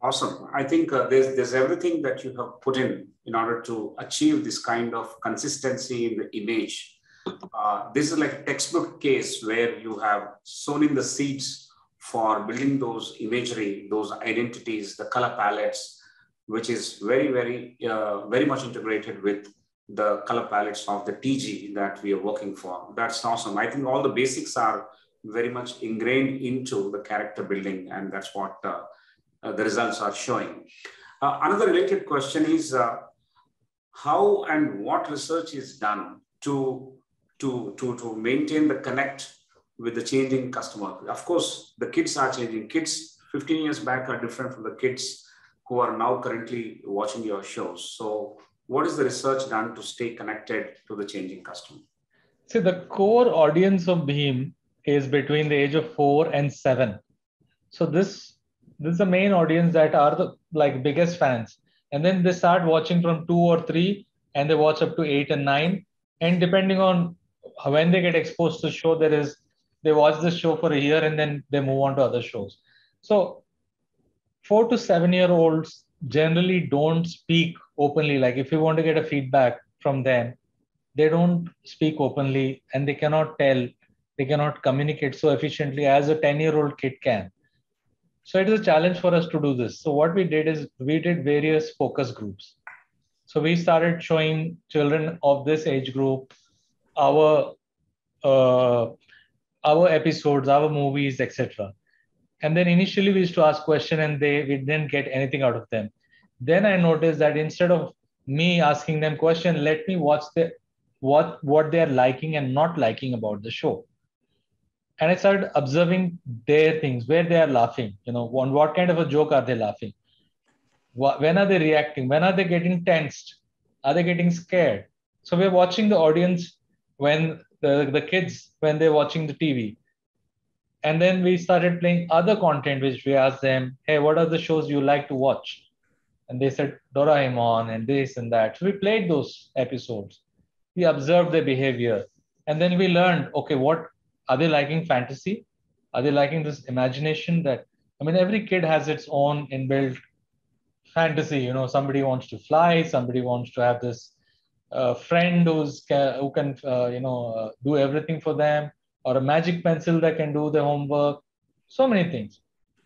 Awesome. I think there's everything that you have put in order to achieve this kind of consistency in the image. This is like a textbook case where you have sown in the seeds for building those imagery, those identities, the color palettes, which is very much integrated with the color palettes of the TG that we are working for. That's awesome. I think all the basics are very much ingrained into the character building, and that's what the results are showing. Another related question is how and what research is done to maintain the connect with the changing customer. Of course, the kids are changing. Kids 15 years back are different from the kids who are now currently watching your shows. So what is the research done to stay connected to the changing customer? See, the core audience of Bheem is between the age of 4 and 7. So this is the main audience that are the biggest fans. And then they start watching from 2 or 3 and they watch up to 8 and 9. And depending on when they get exposed to the show, they watch the show for a year and then they move on to other shows. So 4 to 7-year-olds generally don't speak openly. Like if you want to get a feedback from them, they don't speak openly and they cannot communicate so efficiently as a 10-year-old kid can. So it is a challenge for us to do this. So what we did is we did various focus groups. So we started showing children of this age group our episodes, our movies, etc. And then initially we used to ask questions and we didn't get anything out of them. Then I noticed that instead of me asking them questions, let me watch what they're liking and not liking about the show. And I started observing their things, where they are laughing, on what kind of a joke are they laughing? When are they reacting? When are they getting tensed? Are they getting scared? So we're watching the audience when the kids, when they're watching the TV. And then we started playing other content, which we asked them, hey, what are the shows you like to watch? And they said, Doraemon and this and that. So we played those episodes. We observed their behavior. And then we learned, okay, what are they liking? Fantasy? Are they liking this imagination every kid has its own inbuilt fantasy. Somebody wants to fly, somebody wants to have this friend who can do everything for them, or a magic pencil that can do the homework, so many things.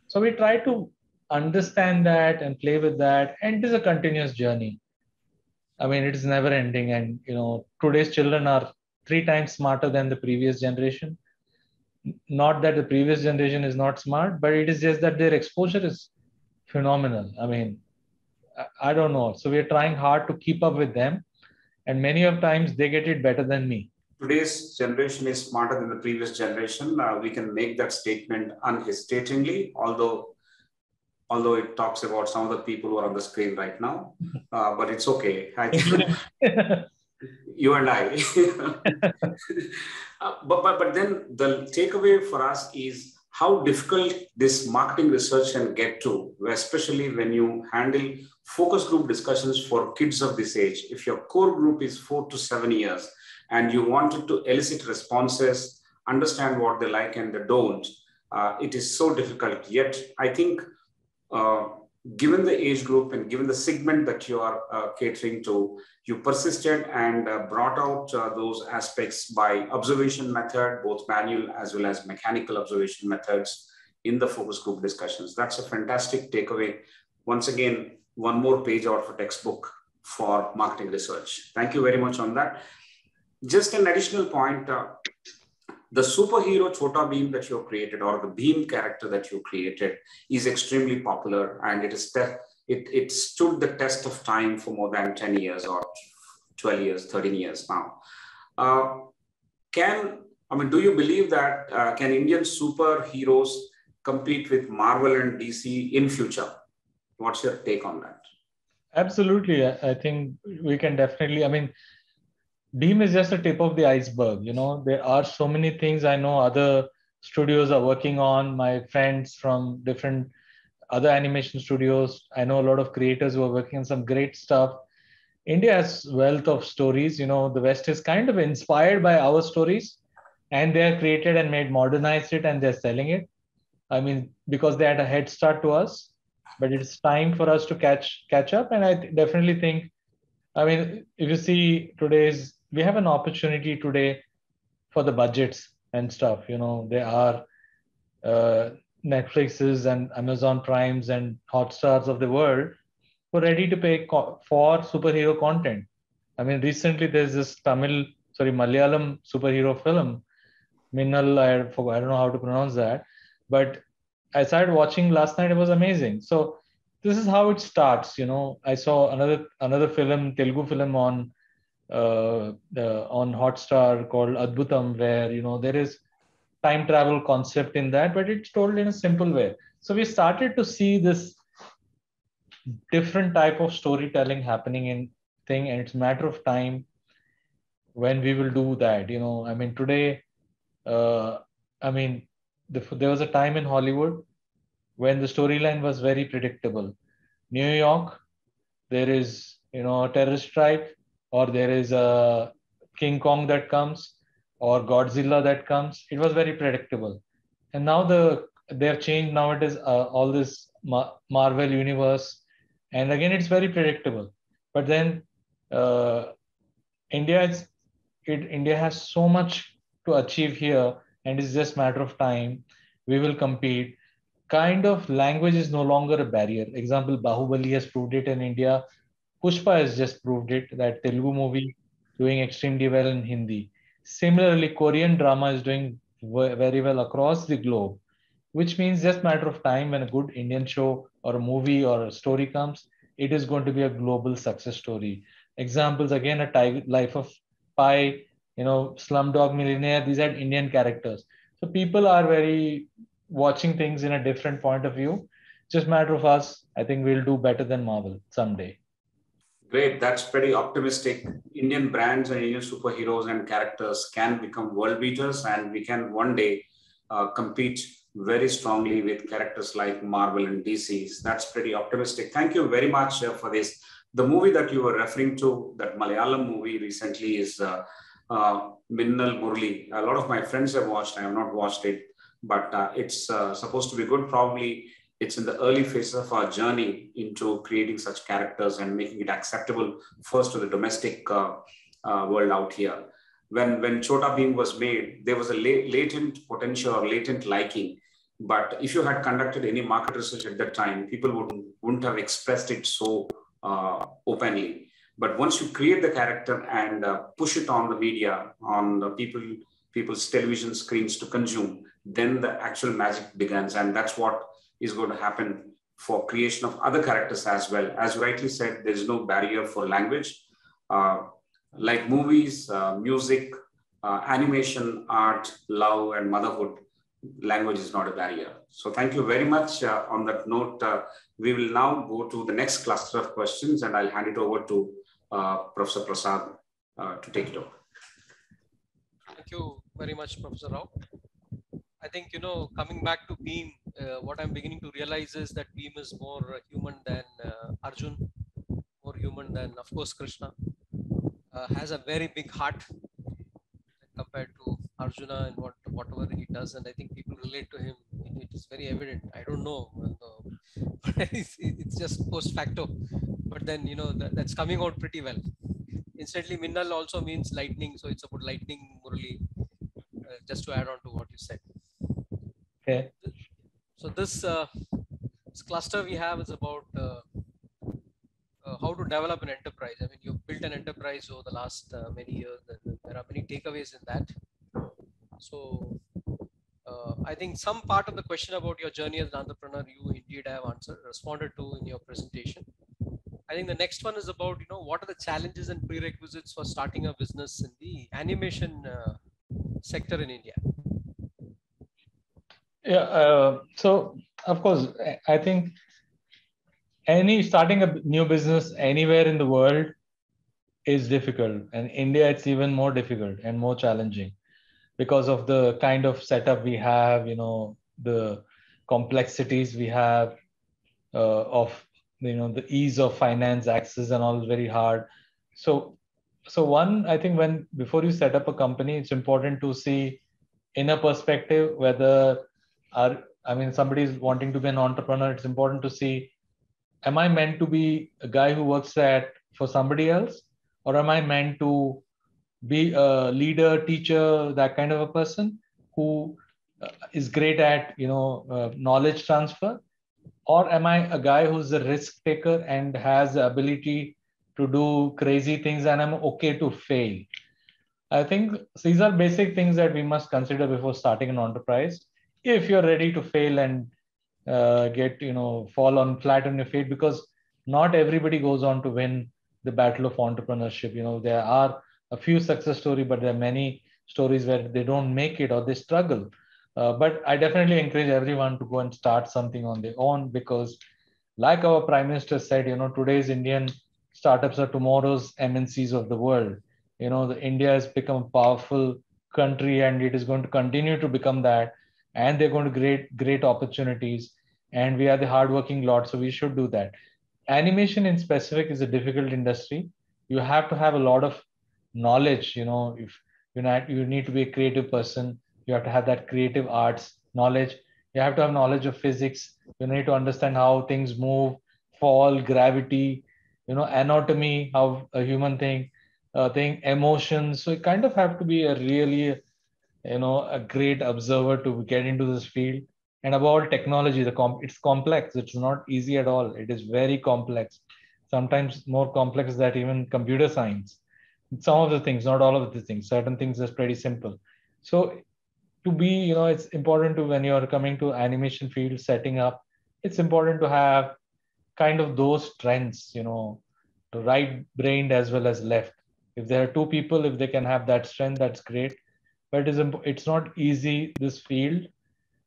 So we try to understand that and play with that, and it is a continuous journey. It is never ending, and today's children are 3 times smarter than the previous generation. Not that the previous generation is not smart, but it is just that their exposure is phenomenal. I don't know. So we're trying hard to keep up with them, and many of times they get it better than me. Today's generation is smarter than the previous generation. We can make that statement unhesitatingly, although it talks about some of the people who are on the screen right now, but it's okay. You and I. but then the takeaway for us is how difficult this marketing research can get to, especially when you handle focus group discussions for kids of this age. If your core group is 4 to 7 years and you wanted to elicit responses, understand what they like and they don't, it is so difficult. Yet, I think given the age group and given the segment that you are catering to, you persisted and brought out those aspects by observation method, both manual as well as mechanical observation methods in the focus group discussions. That's a fantastic takeaway. Once again, one more page out of a textbook for marketing research. Thank you very much on that. Just an additional point, the superhero Chota Bheem that you have created, or the Bheem character that you created, is extremely popular, and it stood the test of time for more than 10 years or 12 years, 13 years now. Do you believe that can Indian superheroes compete with Marvel and DC in future? What's your take on that? Absolutely. I think we can definitely, Bheem is just a tip of the iceberg. There are so many things I know other studios are working on. My friends from different other animation studios, I know a lot of creators who are working on some great stuff. India has wealth of stories. The West is kind of inspired by our stories, and they are created and modernized it, and they're selling it. Because they had a head start to us, but it's time for us to catch up. And I definitely think, if you see we have an opportunity today for the budgets and stuff. There are Netflixes and Amazon Primes and Hotstars of the world who are ready to pay for superhero content. I mean, recently there's this Malayalam superhero film, Minnal, I don't know how to pronounce that, but I started watching last night. It was amazing. So this is how it starts. I saw another film, Telugu film on Hotstar called Adbhutam, where there is time travel concept in that, but it's told in a simple way. So we started to see this different type of storytelling happening in thing, and it's a matter of time when we will do that. I mean, today, there was a time in Hollywood when the storyline was very predictable. New York, there is a terrorist strike, or there is a King Kong that comes, or Godzilla that comes. It was very predictable, and now they have changed. Now it is all this Marvel universe, and again it's very predictable. But then India has so much to achieve here, and it's just matter of time. We will compete. Kind of language is no longer a barrier. Example, Bahubali has proved it in India. Pushpa has just proved it, that Telugu movie doing extremely well in Hindi. Similarly, Korean drama is doing very well across the globe, which means just matter of time when a good Indian show or a movie or a story comes, it is going to be a global success story. Examples again, a Tiger Life of Pi, Slumdog Millionaire. These are Indian characters. So people are very watching things in a different point of view. Just matter of us. I think we'll do better than Marvel someday. Great. That's pretty optimistic. Indian brands and Indian superheroes and characters can become world beaters, and we can one day compete very strongly with characters like Marvel and DC's. That's pretty optimistic. Thank you very much for this. The movie that you were referring to, that Malayalam movie recently, is Minnal Murli. A lot of my friends have watched. I have not watched it, but it's supposed to be good. Probably it's in the early phases of our journey into creating such characters and making it acceptable first to the domestic world out here. When Chota Bheem was made, there was a latent potential or latent liking. But if you had conducted any market research at that time, people wouldn't have expressed it so openly. But once you create the character and push it on the media, on the people's television screens to consume, then the actual magic begins. And that's what is going to happen for creation of other characters as well. As you rightly said, there is no barrier for language. Like movies, music, animation, art, love, and motherhood, language is not a barrier. So thank you very much. On that note, we will now go to the next cluster of questions, and I'll hand it over to Professor Prasad to take it over. Thank you very much, Professor Rao. I think, coming back to Bheem, what I'm beginning to realize is that Bheem is more human than Arjun, more human than, of course, Krishna. Has a very big heart compared to Arjuna and whatever he does, and I think people relate to him. It is very evident. I don't know, it's just post facto, but then that's coming out pretty well. Incidentally, Minnal also means lightning, so it's about lightning Murali. Just to add on to what you said. Okay. So this cluster we have is about how to develop an enterprise. I mean, you've built an enterprise over the last many years. There are many takeaways in that. So I think some part of the question about your journey as an entrepreneur, you indeed have responded to in your presentation. I think the next one is about, what are the challenges and prerequisites for starting a business in the animation sector in India? Yeah. So of course, I think starting a new business anywhere in the world is difficult, and India, it's even more difficult and more challenging because of the kind of setup we have, the complexities we have of, the ease of finance access and all is very hard. So one, I think before you set up a company, it's important to see in a perspective whether somebody is wanting to be an entrepreneur. It's important to see, am I meant to be a guy who works for somebody else, or am I meant to be a leader, teacher, that kind of a person who is great at, knowledge transfer? Or am I a guy who's a risk taker and has the ability to do crazy things and I'm okay to fail? I think these are basic things that we must consider before starting an enterprise. If you're ready to fail and fall on flat on your feet, because not everybody goes on to win the battle of entrepreneurship. There are a few success stories, but there are many stories where they don't make it or they struggle. But I definitely encourage everyone to go and start something on their own, because like our prime minister said, today's Indian startups are tomorrow's MNCs of the world. The India has become a powerful country and it is going to continue to become that, and they're going to create great opportunities, and we are the hardworking lot, so we should do that. Animation in specific is a difficult industry. You have to have a lot of knowledge. If you need to be a creative person, you have to have that creative arts knowledge. You have to have knowledge of physics. You need to understand how things move, fall, gravity, anatomy, how a human thing, emotions. So you kind of have to be a really, a great observer to get into this field. And about technology, it's complex. It's not easy at all. It is very complex, sometimes more complex than even computer science. Some of the things, not all of the things, certain things are pretty simple. So to be, it's important to, when you're coming to animation field setting up, it's important to have kind of those strengths, to right brained as well as left. If there are two people, if they can have that strength, that's great. But it's not easy, this field.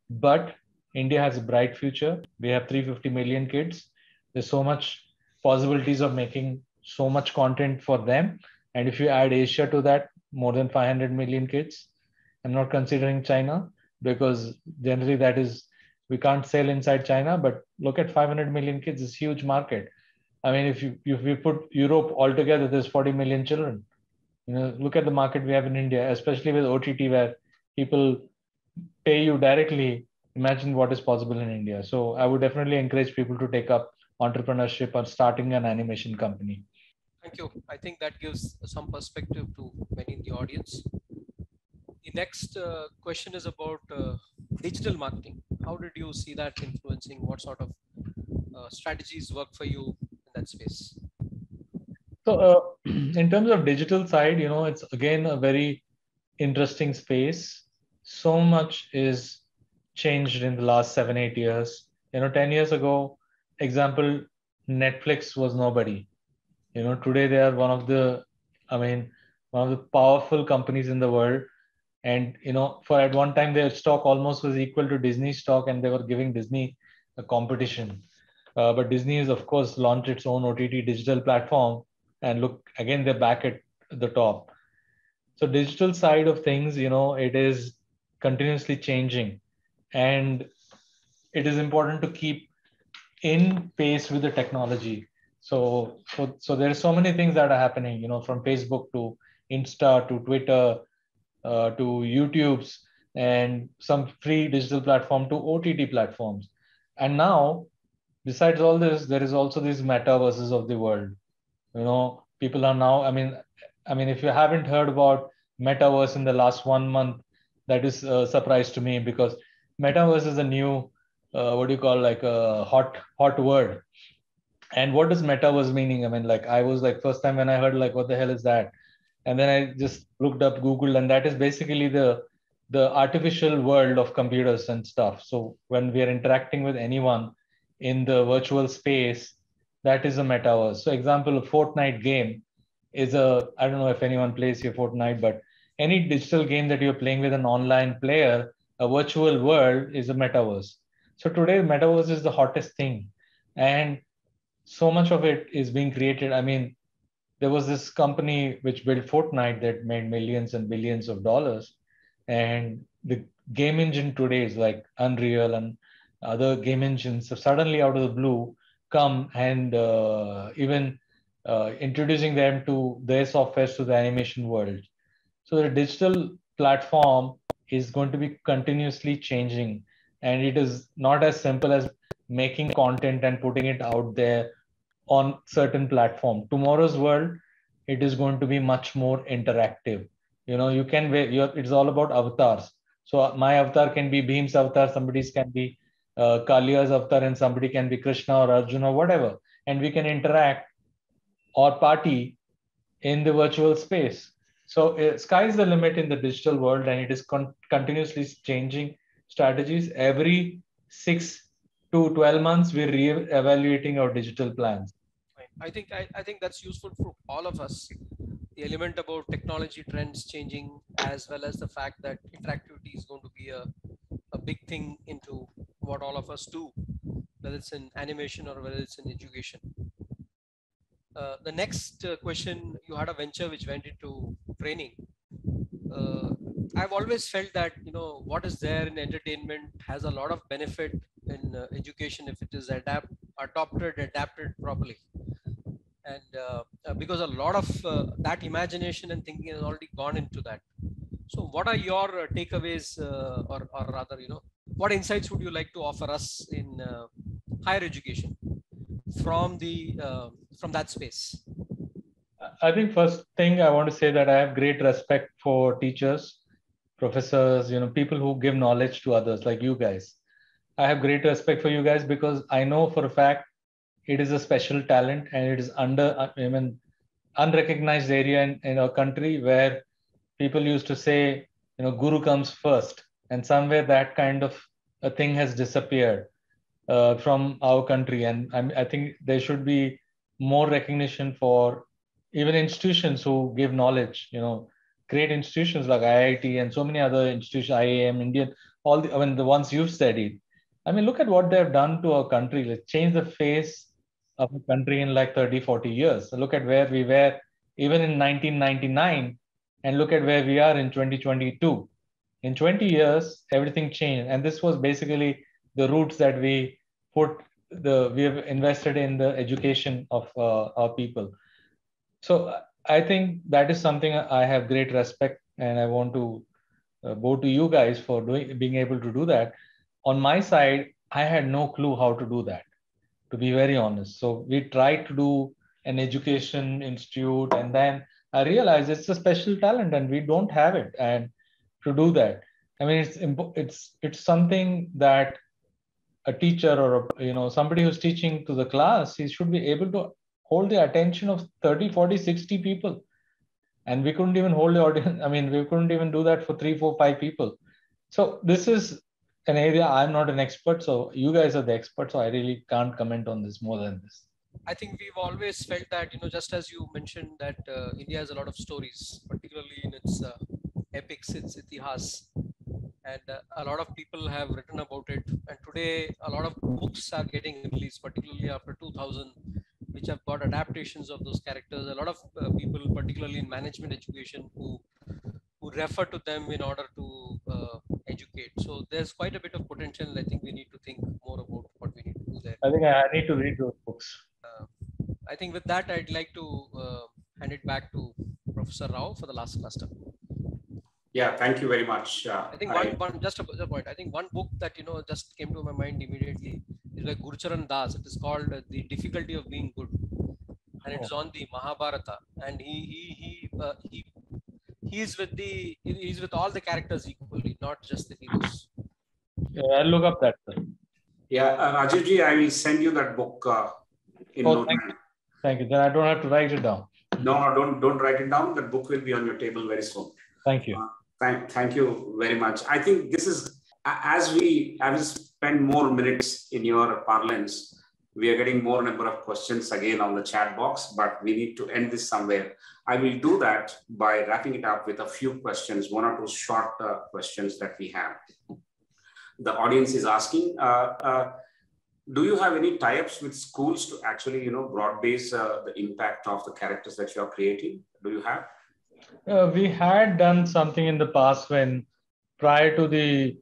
But India has a bright future. We have 350 million kids. There's so much possibilities of making so much content for them. And if you add Asia to that, more than 500 million kids. I'm not considering China, because generally that is, we can't sell inside China, but look at 500 million kids, it's a huge market. I mean, if you put Europe altogether, there's 40 million children. Look at the market we have in India, especially with OTT, where people pay you directly. Imagine what is possible in India. So I would definitely encourage people to take up entrepreneurship or starting an animation company. Thank you. I think that gives some perspective to many in the audience. The next question is about digital marketing. How did you see that influencing? What sort of strategies work for you in that space? So in terms of digital side, it's again a very interesting space. So much is changed in the last 7-8 years. 10 years ago, example, Netflix was nobody. Today they are one of the powerful companies in the world. And for at one time their stock almost was equal to Disney stock, and they were giving Disney a competition. But Disney has of course launched its own OTT digital platform, and look, again they're back at the top. So digital side of things, it is continuously changing, and it is important to keep in pace with the technology. So there are so many things that are happening, from Facebook to Insta to Twitter to YouTube's, and some free digital platform to OTT platforms. And now, besides all this, there is also these metaverses of the world. People are now, if you haven't heard about metaverse in the last 1 month, that is a surprise to me, because metaverse is a new, what do you call, like a hot word. And what does metaverse meaning? I was like, first time when I heard, like, what the hell is that? And then I just looked up Google, and that is basically the artificial world of computers and stuff. So when we are interacting with anyone in the virtual space, that is a metaverse. So example, a Fortnite game is I don't know if anyone plays here Fortnite, but any digital game that you're playing with an online player, a virtual world is a metaverse. So today, metaverse is the hottest thing. And so much of it is being created. There was this company which built Fortnite that made millions and billions of dollars. And the game engine today is like Unreal and other game engines have suddenly out of the blue come and even introducing them to their software to the animation world. So the digital platform is going to be continuously changing, and it is not as simple as making content and putting it out there on certain platform. Tomorrow's world, it is going to be much more interactive. You can it's all about avatars. So my avatar can be Bhim's avatar, somebody's can be Kalia's avatar, and somebody can be Krishna or Arjuna or whatever, and we can interact or party in the virtual space. So sky's the limit in the digital world, and it is continuously changing strategies. Every 6 to 12 months, we're re-evaluating our digital plans. I think that's useful for all of us. The element about technology trends changing, as well as the fact that interactivity is going to be a big thing into what all of us do, whether it's in animation or whether it's in education. The next question, you had a venture which went into training. I've always felt that what is there in entertainment has a lot of benefit in education if it is adapted properly, and because a lot of that imagination and thinking has already gone into that. So what are your takeaways, or rather, what insights would you like to offer us in higher education from that space? I think first thing I want to say that I have great respect for teachers, professors, people who give knowledge to others like you guys. I have great respect for you guys because I know for a fact it is a special talent, and it is unrecognized area in our country, where people used to say, guru comes first, and somewhere that kind of a thing has disappeared from our country. And I think there should be more recognition for even institutions who give knowledge, great institutions like IIT and so many other institutions, IAM, Indian, the ones you've studied. Look at what they've done to our country. Let's change the face of a country in like 30, 40 years. So look at where we were even in 1999, and look at where we are in 2022. In 20 years, everything changed. And this was basically the roots that we have invested in the education of our people. So I think that is something I have great respect, and I want to bow to you guys for being able to do that. On my side, I had no clue how to do that, to be very honest. So we tried to do an education institute, and then I realized it's a special talent and we don't have it. And to do that, it's something that a teacher or somebody who's teaching to the class, he should be able to hold the attention of 30, 40, 60 people. And we couldn't even hold the audience. We couldn't even do that for 3, 4, 5 people. So this is an area I'm not an expert. So you guys are the experts. So I really can't comment on this more than this. I think we've always felt that, just as you mentioned that India has a lot of stories, particularly in its epics, its itihas. And a lot of people have written about it. And today, a lot of books are getting released, particularly after 2000, which have got adaptations of those characters. A lot of people, particularly in management education, who refer to them in order to educate. So there's quite a bit of potential. I think we need to think more about what we need to do there. I think I need to read those books. I think with that, I'd like to hand it back to Professor Rao for the last cluster. Yeah, thank you very much. I think just a point. I think one book that just came to my mind immediately is by Gurcharan Das. It is called The Difficulty of Being Good, and it's on the Mahabharata. And he's with all the characters equally, not just the heroes. Yeah, I'll look up that. Yeah, Rajiv ji, I will send you that book in no time. Thank you. Then I don't have to write it down. No, don't write it down. That book will be on your table very soon. Thank you. Thank you very much. I think this is, as we spend more minutes in your parlance, we are getting more number of questions again on the chat box, but we need to end this somewhere. I will do that by wrapping it up with a few questions, 1 or 2 short questions that we have. The audience is asking, do you have any tie-ups with schools to actually, broad base the impact of the characters that you are creating? Do you have? We had done something in the past when prior to the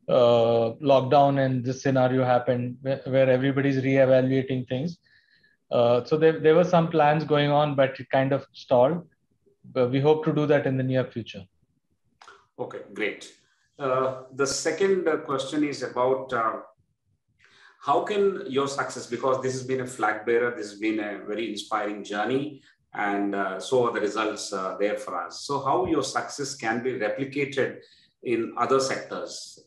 lockdown and this scenario happened where everybody's reevaluating things. So there were some plans going on, but it kind of stalled. But we hope to do that in the near future. Okay, great. The second question is about how can your success, because this has been a flag bearer, this has been a very inspiring journey, and so are the results there for us. So how your success can be replicated in other sectors?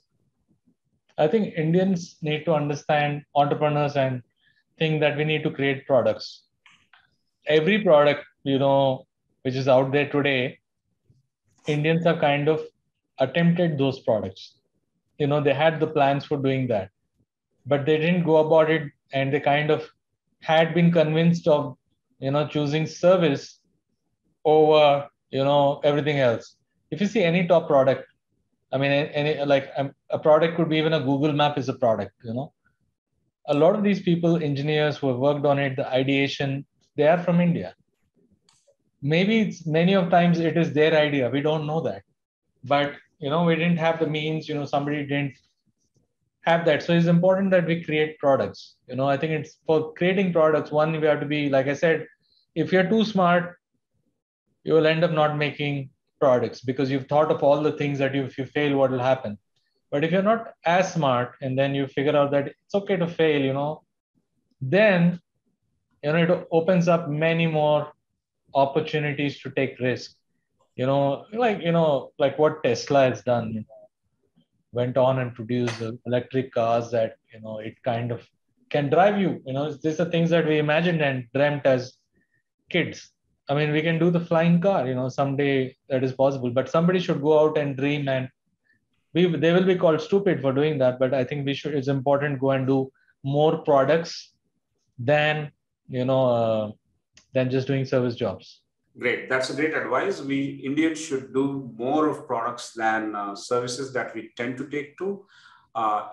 I think Indians need to understand, entrepreneurs, and think that we need to create products. Every product, which is out there today, Indians have kind of attempted those products. They had the plans for doing that, but they didn't go about it, and they kind of had been convinced of, choosing service over, everything else. If you see any top product, I mean, a product could be even a Google map is a product, A lot of these people, engineers who have worked on it, the ideation, they are from India. Maybe many of times it is their idea. We don't know that. But, we didn't have the means, somebody didn't have that. So it's important that we create products. I think it's for creating products, one, we have to be, like I said, if you're too smart, you will end up not making products because you've thought of all the things that if you fail, what will happen. But if you're not as smart and then you figure out that it's okay to fail, then, it opens up many more opportunities to take risk. Like what Tesla has done, went on and produced electric cars that, it kind of can drive you. These are things that we imagined and dreamt as kids. I mean, we can do the flying car, someday that is possible, but somebody should go out and dream, and they will be called stupid for doing that. But I think it's important to go and do more products than, than just doing service jobs. Great. That's a great advice. We Indians should do more of products than services that we tend to take to.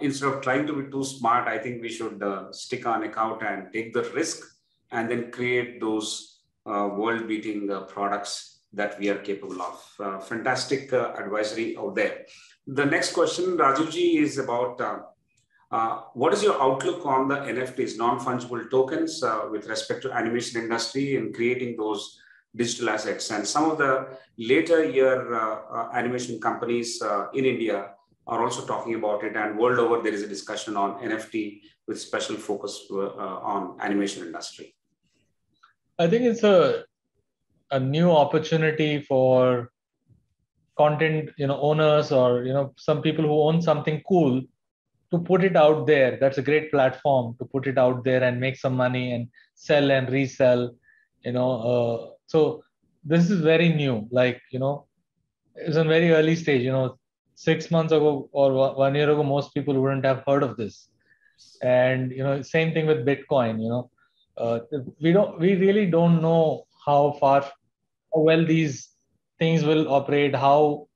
Instead of trying to be too smart, I think we should stick our neck out and take the risk and then create those world-beating products that we are capable of. Fantastic advisory out there. The next question, Rajivji, is about what is your outlook on the NFTs, non-fungible tokens, with respect to animation industry and creating those digital assets? And some of the later year animation companies in India are also talking about it, and world over there is a discussion on NFT with special focus on animation industry. I think it's a new opportunity for content, owners, or, some people who own something cool to put it out there. That's a great platform to put it out there and make some money and sell and resell, so this is very new, like, it's a very early stage, 6 months ago or 1 year ago, most people wouldn't have heard of this. And, same thing with Bitcoin, we really don't know how well these things will operate, how,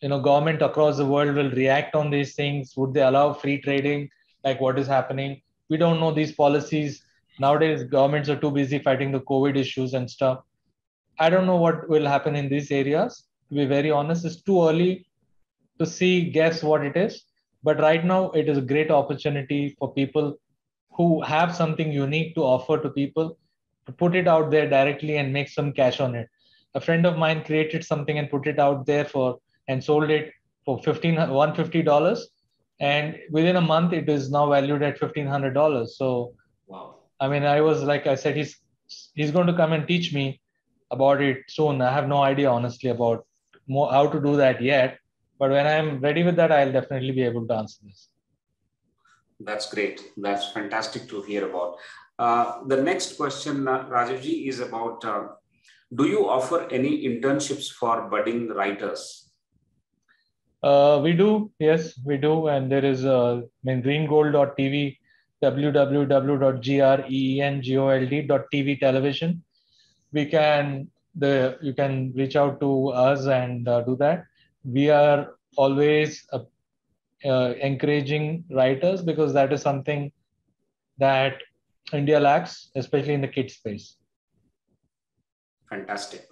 government across the world will react on these things. Would they allow free trading, like what is happening? We don't know these policies. Nowadays, governments are too busy fighting the COVID issues and stuff. I don't know what will happen in these areas. To be very honest, it's too early to guess what it is. But right now, it is a great opportunity for people who have something unique to offer to people to put it out there directly and make some cash on it. A friend of mine created something and put it out there and sold it for $150. And within a month, it is now valued at $1,500. So, wow. I mean, I said, he's going to come and teach me about it soon. I have no idea, honestly, about how to do that yet. But when I'm ready with that, I'll definitely be able to answer this. That's great. That's fantastic to hear about. The next question, Rajivji, is about, do you offer any internships for budding writers? We do. Yes, we do. And there is greengold.tv, www.greengold.tv television. You can reach out to us and do that. We are always encouraging writers because that is something that India lacks, especially in the kids space. Fantastic.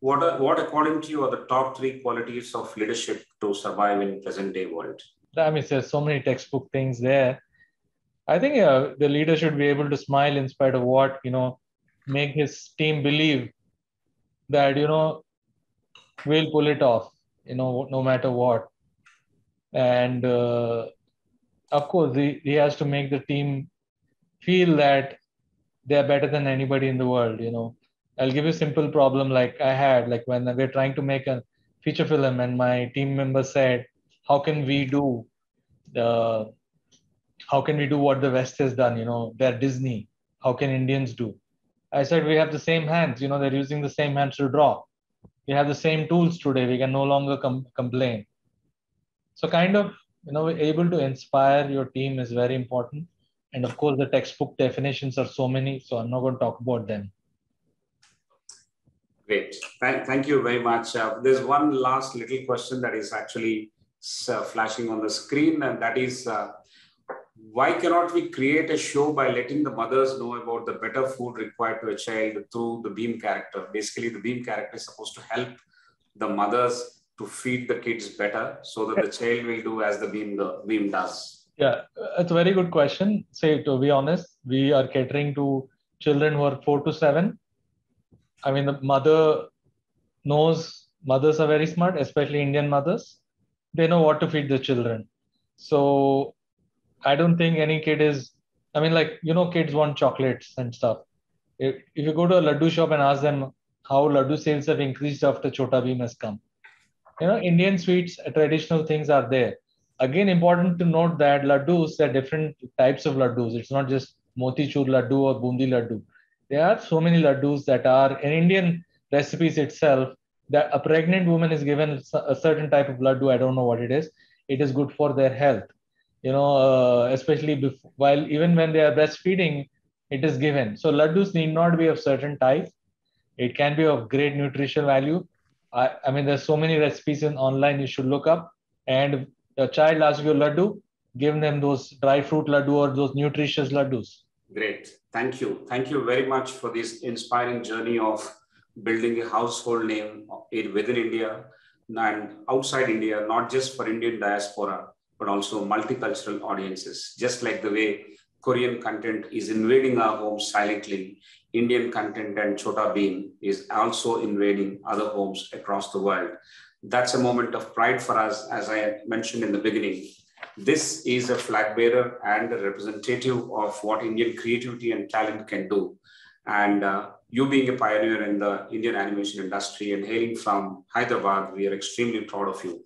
What according to you are the top 3 qualities of leadership to survive in present day world? I mean, there's so many textbook things there. I think the leader should be able to smile in spite of what, make his team believe that, we'll pull it off, no matter what. And of course, he has to make the team feel that they're better than anybody in the world, I'll give you a simple problem like I had, like when we're trying to make a feature film and my team member said, how can we do the, how can we do what the West has done? They're Disney. How can Indians do? I said, we have the same hands, they're using the same hands to draw. We have the same tools today. We can no longer complain. So kind of, able to inspire your team is very important. And of course, the textbook definitions are so many, so I'm not going to talk about them. Great. Thank you very much. There's one last little question that is actually flashing on the screen, and that is, why cannot we create a show by letting the mothers know about the better food required to a child through the Bheem character? Basically, the Bheem character is supposed to help the mothers to feed the kids better so that the child will do as the Bheem does. Yeah, it's a very good question. Say, to be honest, we are catering to children who are 4 to 7. I mean, the mother knows, mothers are very smart, especially Indian mothers. They know what to feed the children. So I don't think any kid is, I mean, like, kids want chocolates and stuff. If you go to a laddu shop and ask them how laddu sales have increased after Chota Bheem has come, Indian sweets, traditional things are there. Again, important to note that laddus, there are different types of laddus. It's not just motichur laddu or bundi laddu. There are so many laddus that are in Indian recipes itself, that a pregnant woman is given a certain type of laddu. I don't know what it is. It is good for their health. Especially while even when they are breastfeeding, it is given. So laddus need not be of certain type. It can be of great nutritional value. I mean, there's so many recipes in online you should look up. And the child asks you laddu, give them those dry fruit laddu or those nutritious laddus. Great. Thank you. Thank you very much for this inspiring journey of building a household name within India and outside India, not just for Indian diaspora, but also multicultural audiences. Just like the way Korean content is invading our homes silently, Indian content and Chota Bheem is also invading other homes across the world. That's a moment of pride for us, as I mentioned in the beginning. This is a flag bearer and a representative of what Indian creativity and talent can do. And you being a pioneer in the Indian animation industry and hailing from Hyderabad, we are extremely proud of you.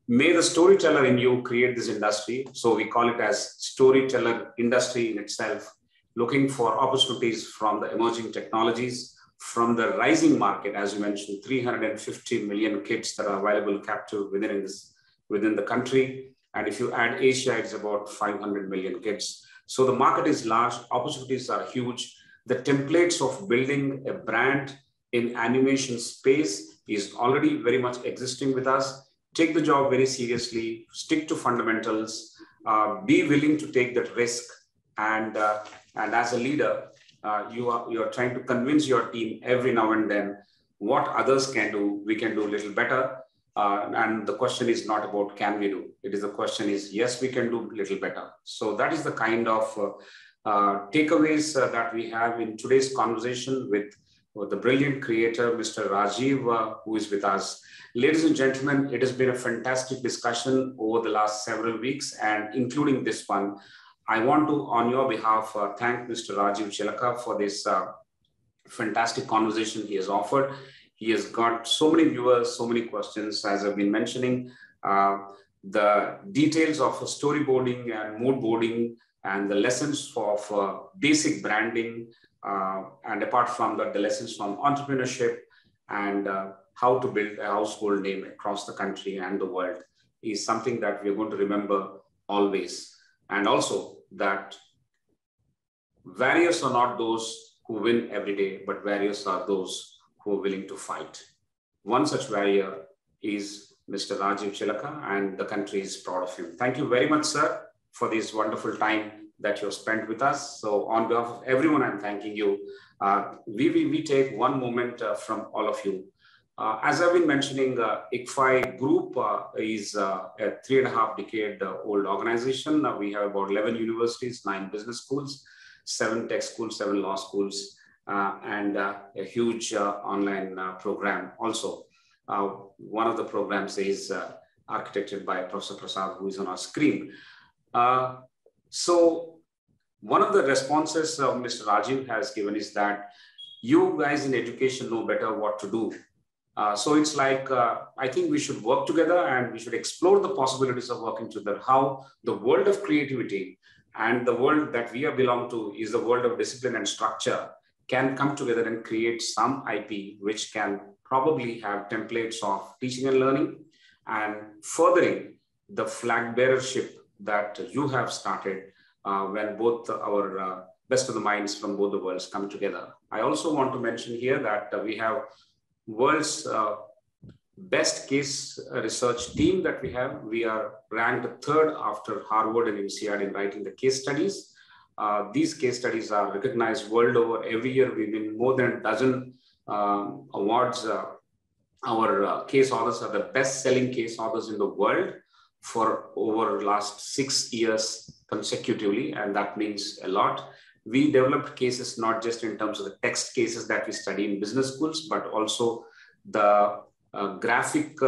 May the storyteller in you create this industry. So we call it as storyteller industry in itself, looking for opportunities from the emerging technologies, from the rising market, as you mentioned, 350 million kids that are available captive within the country. And if you add Asia, it's about 500 million kids. So the market is large, opportunities are huge. The templates of building a brand in animation space is already very much existing with us. Take the job very seriously, stick to fundamentals, be willing to take that risk. And as a leader, you are trying to convince your team every now and then what others can do, we can do a little better. And the question is not about can we do, it is the question is, yes, we can do a little better. So that is the kind of takeaways that we have in today's conversation with the brilliant creator, Mr. Rajiv, who is with us. Ladies and gentlemen, it has been a fantastic discussion over the last several weeks, and including this one. I want to, on your behalf, thank Mr. Rajiv Chilaka for this fantastic conversation he has offered. He has got so many viewers, so many questions, as I've been mentioning. The details of storyboarding and mood boarding and the lessons of basic branding, and apart from that, the lessons from entrepreneurship and how to build a household name across the country and the world is something that we are going to remember always. And also that warriors are not those who win every day, but warriors are those who are willing to fight. One such warrior is Mr. Rajiv Chilaka, and the country is proud of him. Thank you very much, sir, for this wonderful time that you have spent with us. So on behalf of everyone, I'm thanking you. We take one moment from all of you. As I've been mentioning, ICFAI Group is a 3.5 decade old organization. We have about 11 universities, 9 business schools, 7 tech schools, 7 law schools, and a huge online program also. One of the programs is architected by Professor Prasad, who is on our screen. So one of the responses Mr. Rajiv has given is that You guys in education know better what to do. So it's like, I think we should work together and we should explore the possibilities of working together, how the world of creativity and the world that we belong to is the world of discipline and structure can come together and create some IP, which can probably have templates of teaching and learning and furthering the flag bearership that you have started when both our best of the minds from both the worlds come together. I also want to mention here that we have world's best case research team that we have. We are ranked third after Harvard and INSEAD in writing the case studies. These case studies are recognized world over. Every year we win more than a dozen awards. Our case authors are the best-selling case authors in the world for over the last 6 years consecutively, and that means a lot. We developed cases not just in terms of the text cases that we study in business schools, but also the graphic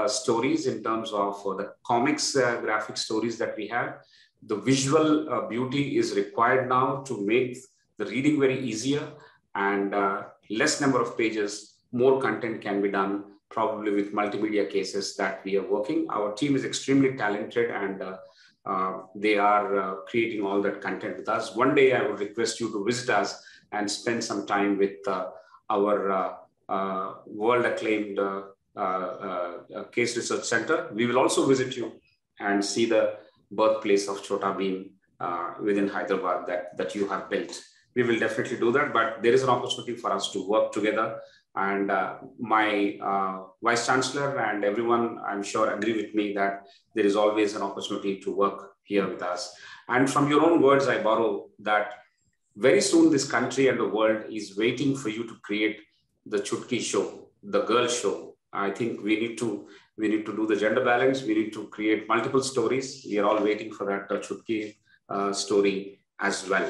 stories in terms of the comics graphic stories that we have. The visual beauty is required now to make the reading very easier, and less number of pages, more content can be done, probably with multimedia cases that we are working. Our team is extremely talented, and they are creating all that content with us. One day I would request you to visit us and spend some time with our world acclaimed case research center. We will also visit you and see the birthplace of Chota Bheem within Hyderabad that you have built. We will definitely do that, but there is an opportunity for us to work together. And my Vice Chancellor and everyone, I'm sure, agree with me that there is always an opportunity to work here with us. And from your own words, I borrow that very soon this country and the world is waiting for you to create the Chutki show, the girl show. I think we need to do the gender balance. We need to create multiple stories. We are all waiting for that Chutki story as well.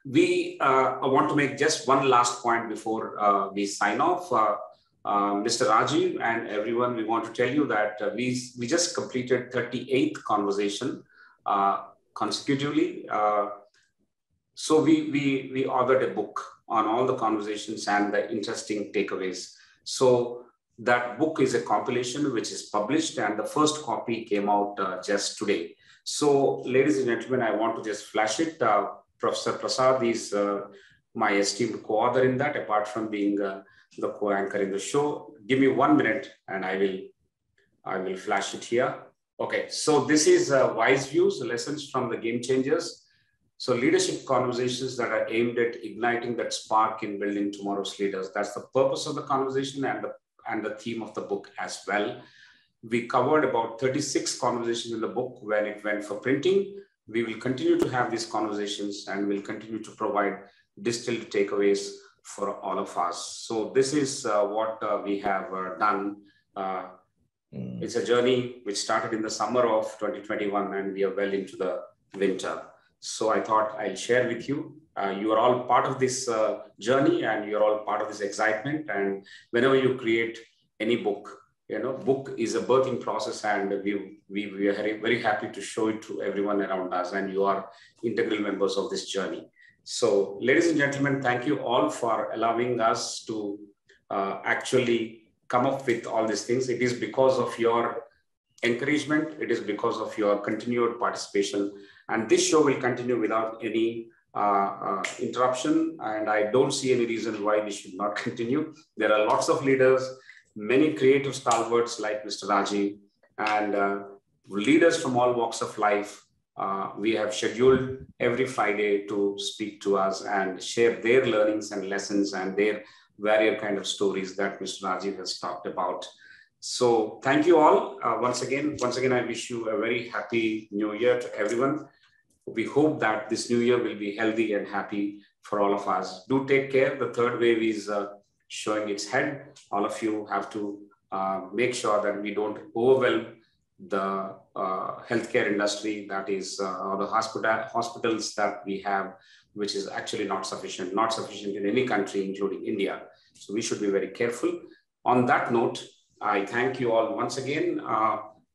I want to make just one last point before we sign off. Mr. Rajiv and everyone, we want to tell you that we just completed 38th conversation consecutively. So we authored a book on all the conversations and the interesting takeaways. So that book is a compilation which is published, and the first copy came out just today. So ladies and gentlemen, I want to just flash it. Professor Prasad is my esteemed co-author in that, apart from being the co-anchor in the show. Give me 1 minute and I will flash it here. Okay, so this is Wise Views, lessons from the game changers. So leadership conversations that are aimed at igniting that spark in building tomorrow's leaders. That's the purpose of the conversation and the theme of the book as well. We covered about 36 conversations in the book when it went for printing. We will continue to have these conversations and we'll continue to provide distilled takeaways for all of us. So this is what we have done. It's a journey which started in the summer of 2021 and we are well into the winter. So I thought I'll share with you. You are all part of this journey and you're all part of this excitement. And whenever you create any book, book is a birthing process, and we are very happy to show it to everyone around us, and you are integral members of this journey. So ladies and gentlemen, thank you all for allowing us to actually come up with all these things. It is because of your encouragement. It is because of your continued participation. And this show will continue without any interruption. And I don't see any reason why we should not continue. There are lots of leaders, many creative stalwarts like Mr. Rajiv, and leaders from all walks of life. We have scheduled every Friday to speak to us and share their learnings and lessons and their various kind of stories that Mr. Rajiv has talked about. So thank you all. Once again, I wish you a very happy new year to everyone. We hope that this new year will be healthy and happy for all of us. Do take care. The third wave is showing its head. All of you have to make sure that we don't overwhelm the healthcare industry, that is, or the hospitals that we have, which is actually not sufficient in any country, including India. So we should be very careful. On that note, I thank you all once again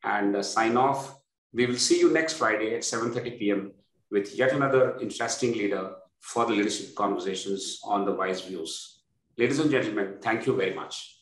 and sign off. We will see you next Friday at 7:30 p.m. with yet another interesting leader for the leadership conversations on the Wise Views. Ladies and gentlemen, thank you very much.